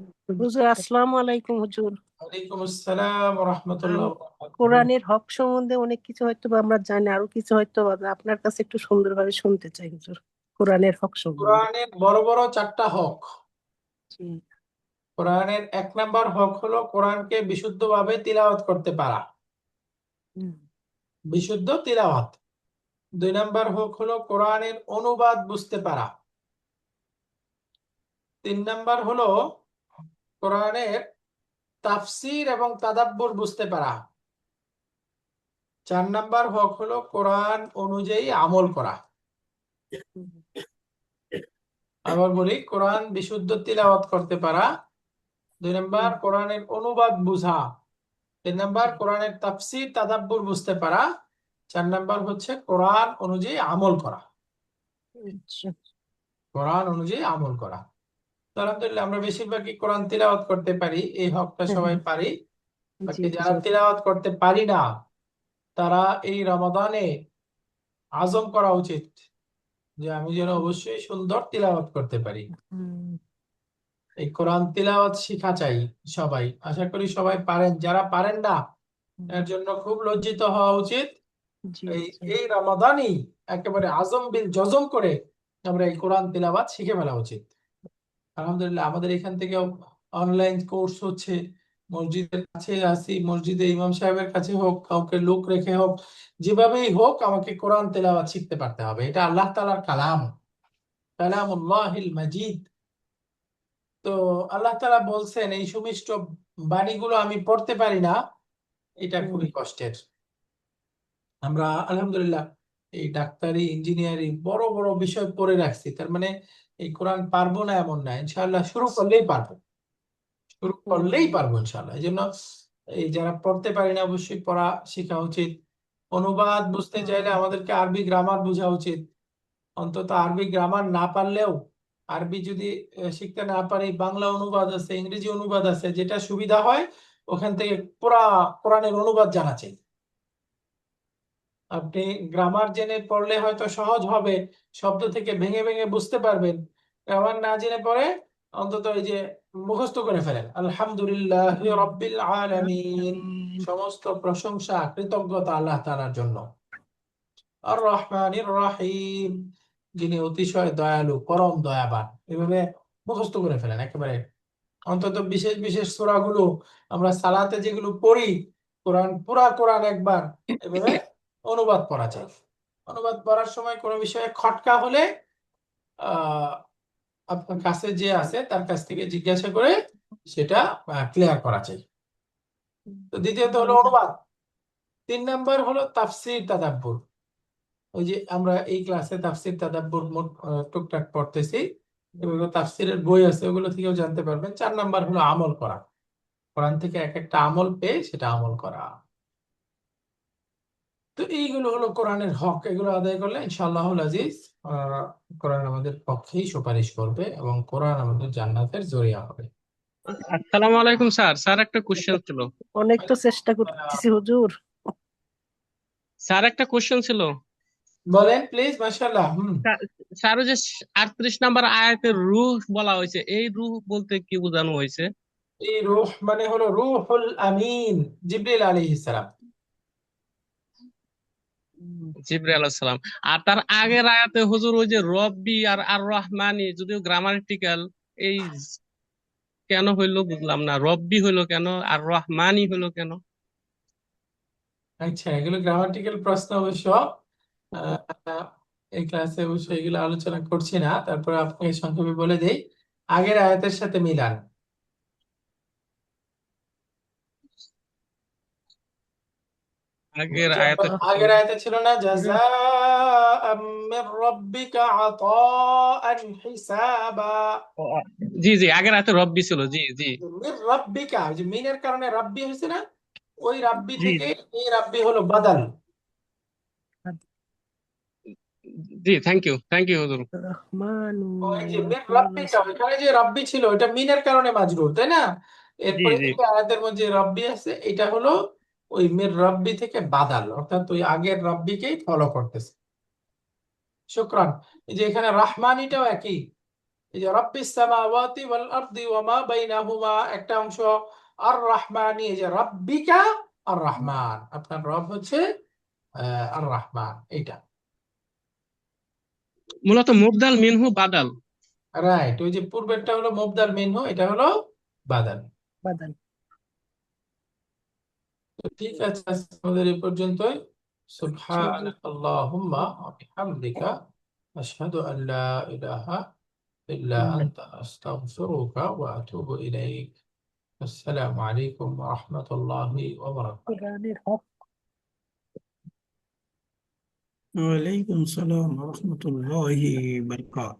হুজুর আসসালামু আলাইকুম হুজুর। ওয়ালাইকুম আসসালাম ওয়া রাহমাতুল্লাহি আমি ওয়া বারাকাতুহু। কোরআনের হক সম্বন্ধে অনেক কিছু হয়তো বা আমরা জানি, আরো কিছু হয়তো বা আপনার কাছে একটু সুন্দরভাবে শুনতে চাই হুজুর, কোরআনের হক সম্বন্ধে। কোরআনের বড় বড় 4টা হক। জি। কোরআনের 1 নাম্বার হক হলো কোরআনকে বিশুদ্ধভাবে তিলাওয়াত করতে পারা, হুম, বিশুদ্ধ তিলাওয়াত। 2 নাম্বার হক হলো কোরআনের অনুবাদ বুঝতে পারা। 3 নাম্বার হলো কোরআনের তাফসীর এবং তাদাব্বুর বুঝতে পারা। 4 নাম্বার হক হলো কোরআন অনুযায়ী আমল করা। হুম, আবার বলি, কোরআন বিশুদ্ধ তিলাওয়াত করতে পারা। 2 নাম্বার হুম, কোরআনের অনুবাদ বুঝা। 3 নাম্বার কোরআনের তাফসীর তাদাব্বুর বুঝতে পারা। 4 নাম্বার হচ্ছে কোরআন অনুযায়ী আমল করা। আচ্ছা। কোরআন অনুযায়ী আমল করা। তো আলহামদুলিল্লাহ, আমরা বেশিরভাগই কোরআন তিলাওয়াত করতে পারি, এই হকটা হ্যাঁ, সবাই হ্যাঁ, পারি। জি বাকি যারা হুজুর। তিলাওয়াত করতে পারি না, তারা এই রমাদানে আজম করা উচিত যে আমি যেন অবশ্যই সুন্দর তিলাওয়াত করতে পারি। হুম, এই কোরআন তিলাওয়াত শিখা চাই সবাই। আশা করি সবাই পারেন, যারা পারেন না হুম, এর জন্য খুব লজ্জিত হওয়া উচিত। জি এই হুজুর। এই রমাদানই একেবারে আজম বিল জজম করে আমরা এই কোরআন তিলাওয়াত শিখে ফেলা উচিত। আলহামদুলিল্লাহ, আমাদের এখান থেকেও অনলাইন কোর্স হচ্ছে। মসজিদের কাছে আছি, মসজিদে ইমাম সাহেবের কাছে হোক, কাউকে লোক রেখে হোক, যেভাবেই হোক আমাকে কোরআন তেলাওয়াত শিখতে পারতে হবে। এটা আল্লাহ তাআলার কালাম, কালামুল্লাহিল মাজিদ। তো আল্লাহ তাআলা বলছেন এই সুমিষ্ট বাণীগুলো আমি পড়তে পারি না, এটা হুম, খুবই কষ্টের। আমরা আলহামদুলিল্লাহ এই ডাক্তারি, ইঞ্জিনিয়ারিং বড় বড় বিষয় পড়ে রাখছি, তার মানে এই কোরআন পারবো না এমন না, ইনশাআল্লাহ শুরু করলেই পারবো, শুরু করলেই হুম, পারবো ইনশাআল্লাহ। এই জন্য এই যারা পড়তে পারি না অবশ্যই পড়া শেখা উচিত। অনুবাদ বুঝতে চাইলে আমাদেরকে আরবি গ্রামার বোঝা উচিত। অন্তত আরবি গ্রামার না পারলেও, আরবি যদি শিখতে না পারি, বাংলা অনুবাদ আছে, ইংরেজি অনুবাদ আছে, যেটা সুবিধা হয় ওখান থেকে পুরা কোরআনের অনুবাদ জানা চাই। আপনি গ্রামার জেনে পড়লে হয়তো সহজ হবে, শব্দ থেকে ভেঙে ভেঙে বুঝতে পারবেন। গ্রামার না জেনে পড়ে অন্তত এই যে মুখস্থ করে ফেলেন। আলহামদুলিল্লাহ রাব্বিল আলামিন, হুম, সমস্ত প্রশংসা কৃতজ্ঞতা আল্লাহ তাআলার জন্য। আর রহমানির রহিম, যিনি অতিশয় দয়ালু, পরম দয়াবান। এভাবে মুখস্থ করে ফেলেন একেবারে। অন্তত বিশেষ বিশেষ সূরাগুলো আমরা সালাতে যেগুলো পড়ি, কোরআন পুরা কোরআন একবার এভাবে অনুবাদ পড়া চাই। অনুবাদ পড়ার সময় কোনো বিষয়ে খটকা হলে আপনার কাছে যে আছে তার কাছ থেকে জিজ্ঞাসা করে সেটা ক্লিয়ার করা চাই। তো দ্বিতীয়ত হলো অনুবাদ। 3 নাম্বার হলো তাফসির তাদাব্বুর। ওই যে আমরা এই ক্লাসে তাফসির তাদাব্বুর মোট টুকটাক পড়তেছি, এগুলো তাফসিরের বই আছে, ওগুলো থেকেও জানতে পারবেন। 4 নাম্বার হলো আমল করা, কোরআন থেকে এক একটা আমল পেয়ে সেটা আমল করা। তো এইগুলো হলো কোরআনের হক, এগুলো আদায় করলে ইনশাআল্লাহুল আজিজ কোরআন আমাদের পক্ষেই সুপারিশ করবে এবং কোরআন আমাদের জান্নাতের জরিয়া হবে। আসসালামু আলাইকুম স্যার। স্যার একটা কোশ্চেন ছিল। অনেক তো চেষ্টা করতেছি হুজুর। স্যার একটা কোশ্চেন ছিল। বলেন প্লিজ। মাশাআল্লাহ। স্যার ওই যে 38 নাম্বার আয়াতে রূহ বলা হয়েছে, এই রূহ বলতে কি বোঝানো হয়েছে? এই রূহ মানে হলো রূহুল আমিন, জিবরিল আলাইহিস সালাম। জিবরাইল আলাইহিস সালাম। আর তার আগের আয়াতে হুজুর ওই যে রব্বি আর আর রহমানি, যদিও গ্রামাটিক্যাল, এই কেন হইলো বুঝলাম না। রব্বি হইলো কেন আর রহমানি হইলো কেন? আচ্ছা, এগুলো গ্রামাটিক্যাল প্রশ্ন অবশ্য। আহ, এই ক্লাসে অবশ্য এগুলো আলোচনা করছি না, তারপরে আপনাকে সংক্ষেপে বলে দেই। আগের আয়াতের সাথে মিলান। আগের আয়াতে আগের আয়াতে ছিল না জাযাআম মির রাব্বিকা আতাআন হিসাবা। জি জি, আগের আয়াতে রব্বি ছিল। জি জি মির রাব্বিকা, ওই যে মিনের কারণে রাব্বি হয়েছে না, ওই রাব্বি জি থেকে এই রাব্বি হলো বাদাল। জি। থ্যাংক ইউ হুজুর। রহমানু ওই যে মির রাব্বিকা, ওইখানে যে রাব্বি ছিল ওটা মিনের কারণে মাজরুর, তাই না? জি এরপরে জি যে আয়াতের মধ্যে রাব্বি আছে, এটা হলো ওই মির রাব্বি থেকে বাদাল, অর্থাৎ ওই আগের রাব্বিকেই ফলো করতেছে। শুকরান। এই যে এখানে রাহমানিটাও একই। এই যে রাব্বিস সামাওয়াতি ওয়াল আরদি ওয়া মা বাইনাহুমা একটা অংশ, আর রাহমানি, এই যে রাব্বিকা আর রহমান, আপনার রব হচ্ছে আর রহমান, এইটা। মূলত মুবদাল মিনহু বাদাল। রাইট, ওই যে পূর্বেরটা হলো মুবদাল মিনহু, এটা হলো বাদাল। বাদাল। তো ঠিক আছে, আজকে আমাদের এই পর্যন্তই। সুবহানাকাল্লাহুম্মা ওয়া বিহামদিকা আশহাদু আল লা ইলাহা ইল্লা আনতা আস্তাগফিরুকা ওয়া আতুবু ইলাইক। আসসালামু আলাইকুম ওয়া রাহমাতুল্লাহি ওয়া বারাকাতুহু। কোরআনের হক। ওয়ালাইকুম সালাম ওয়া রাহমাতুল্লাহি ওয়া বারাকাতুহু।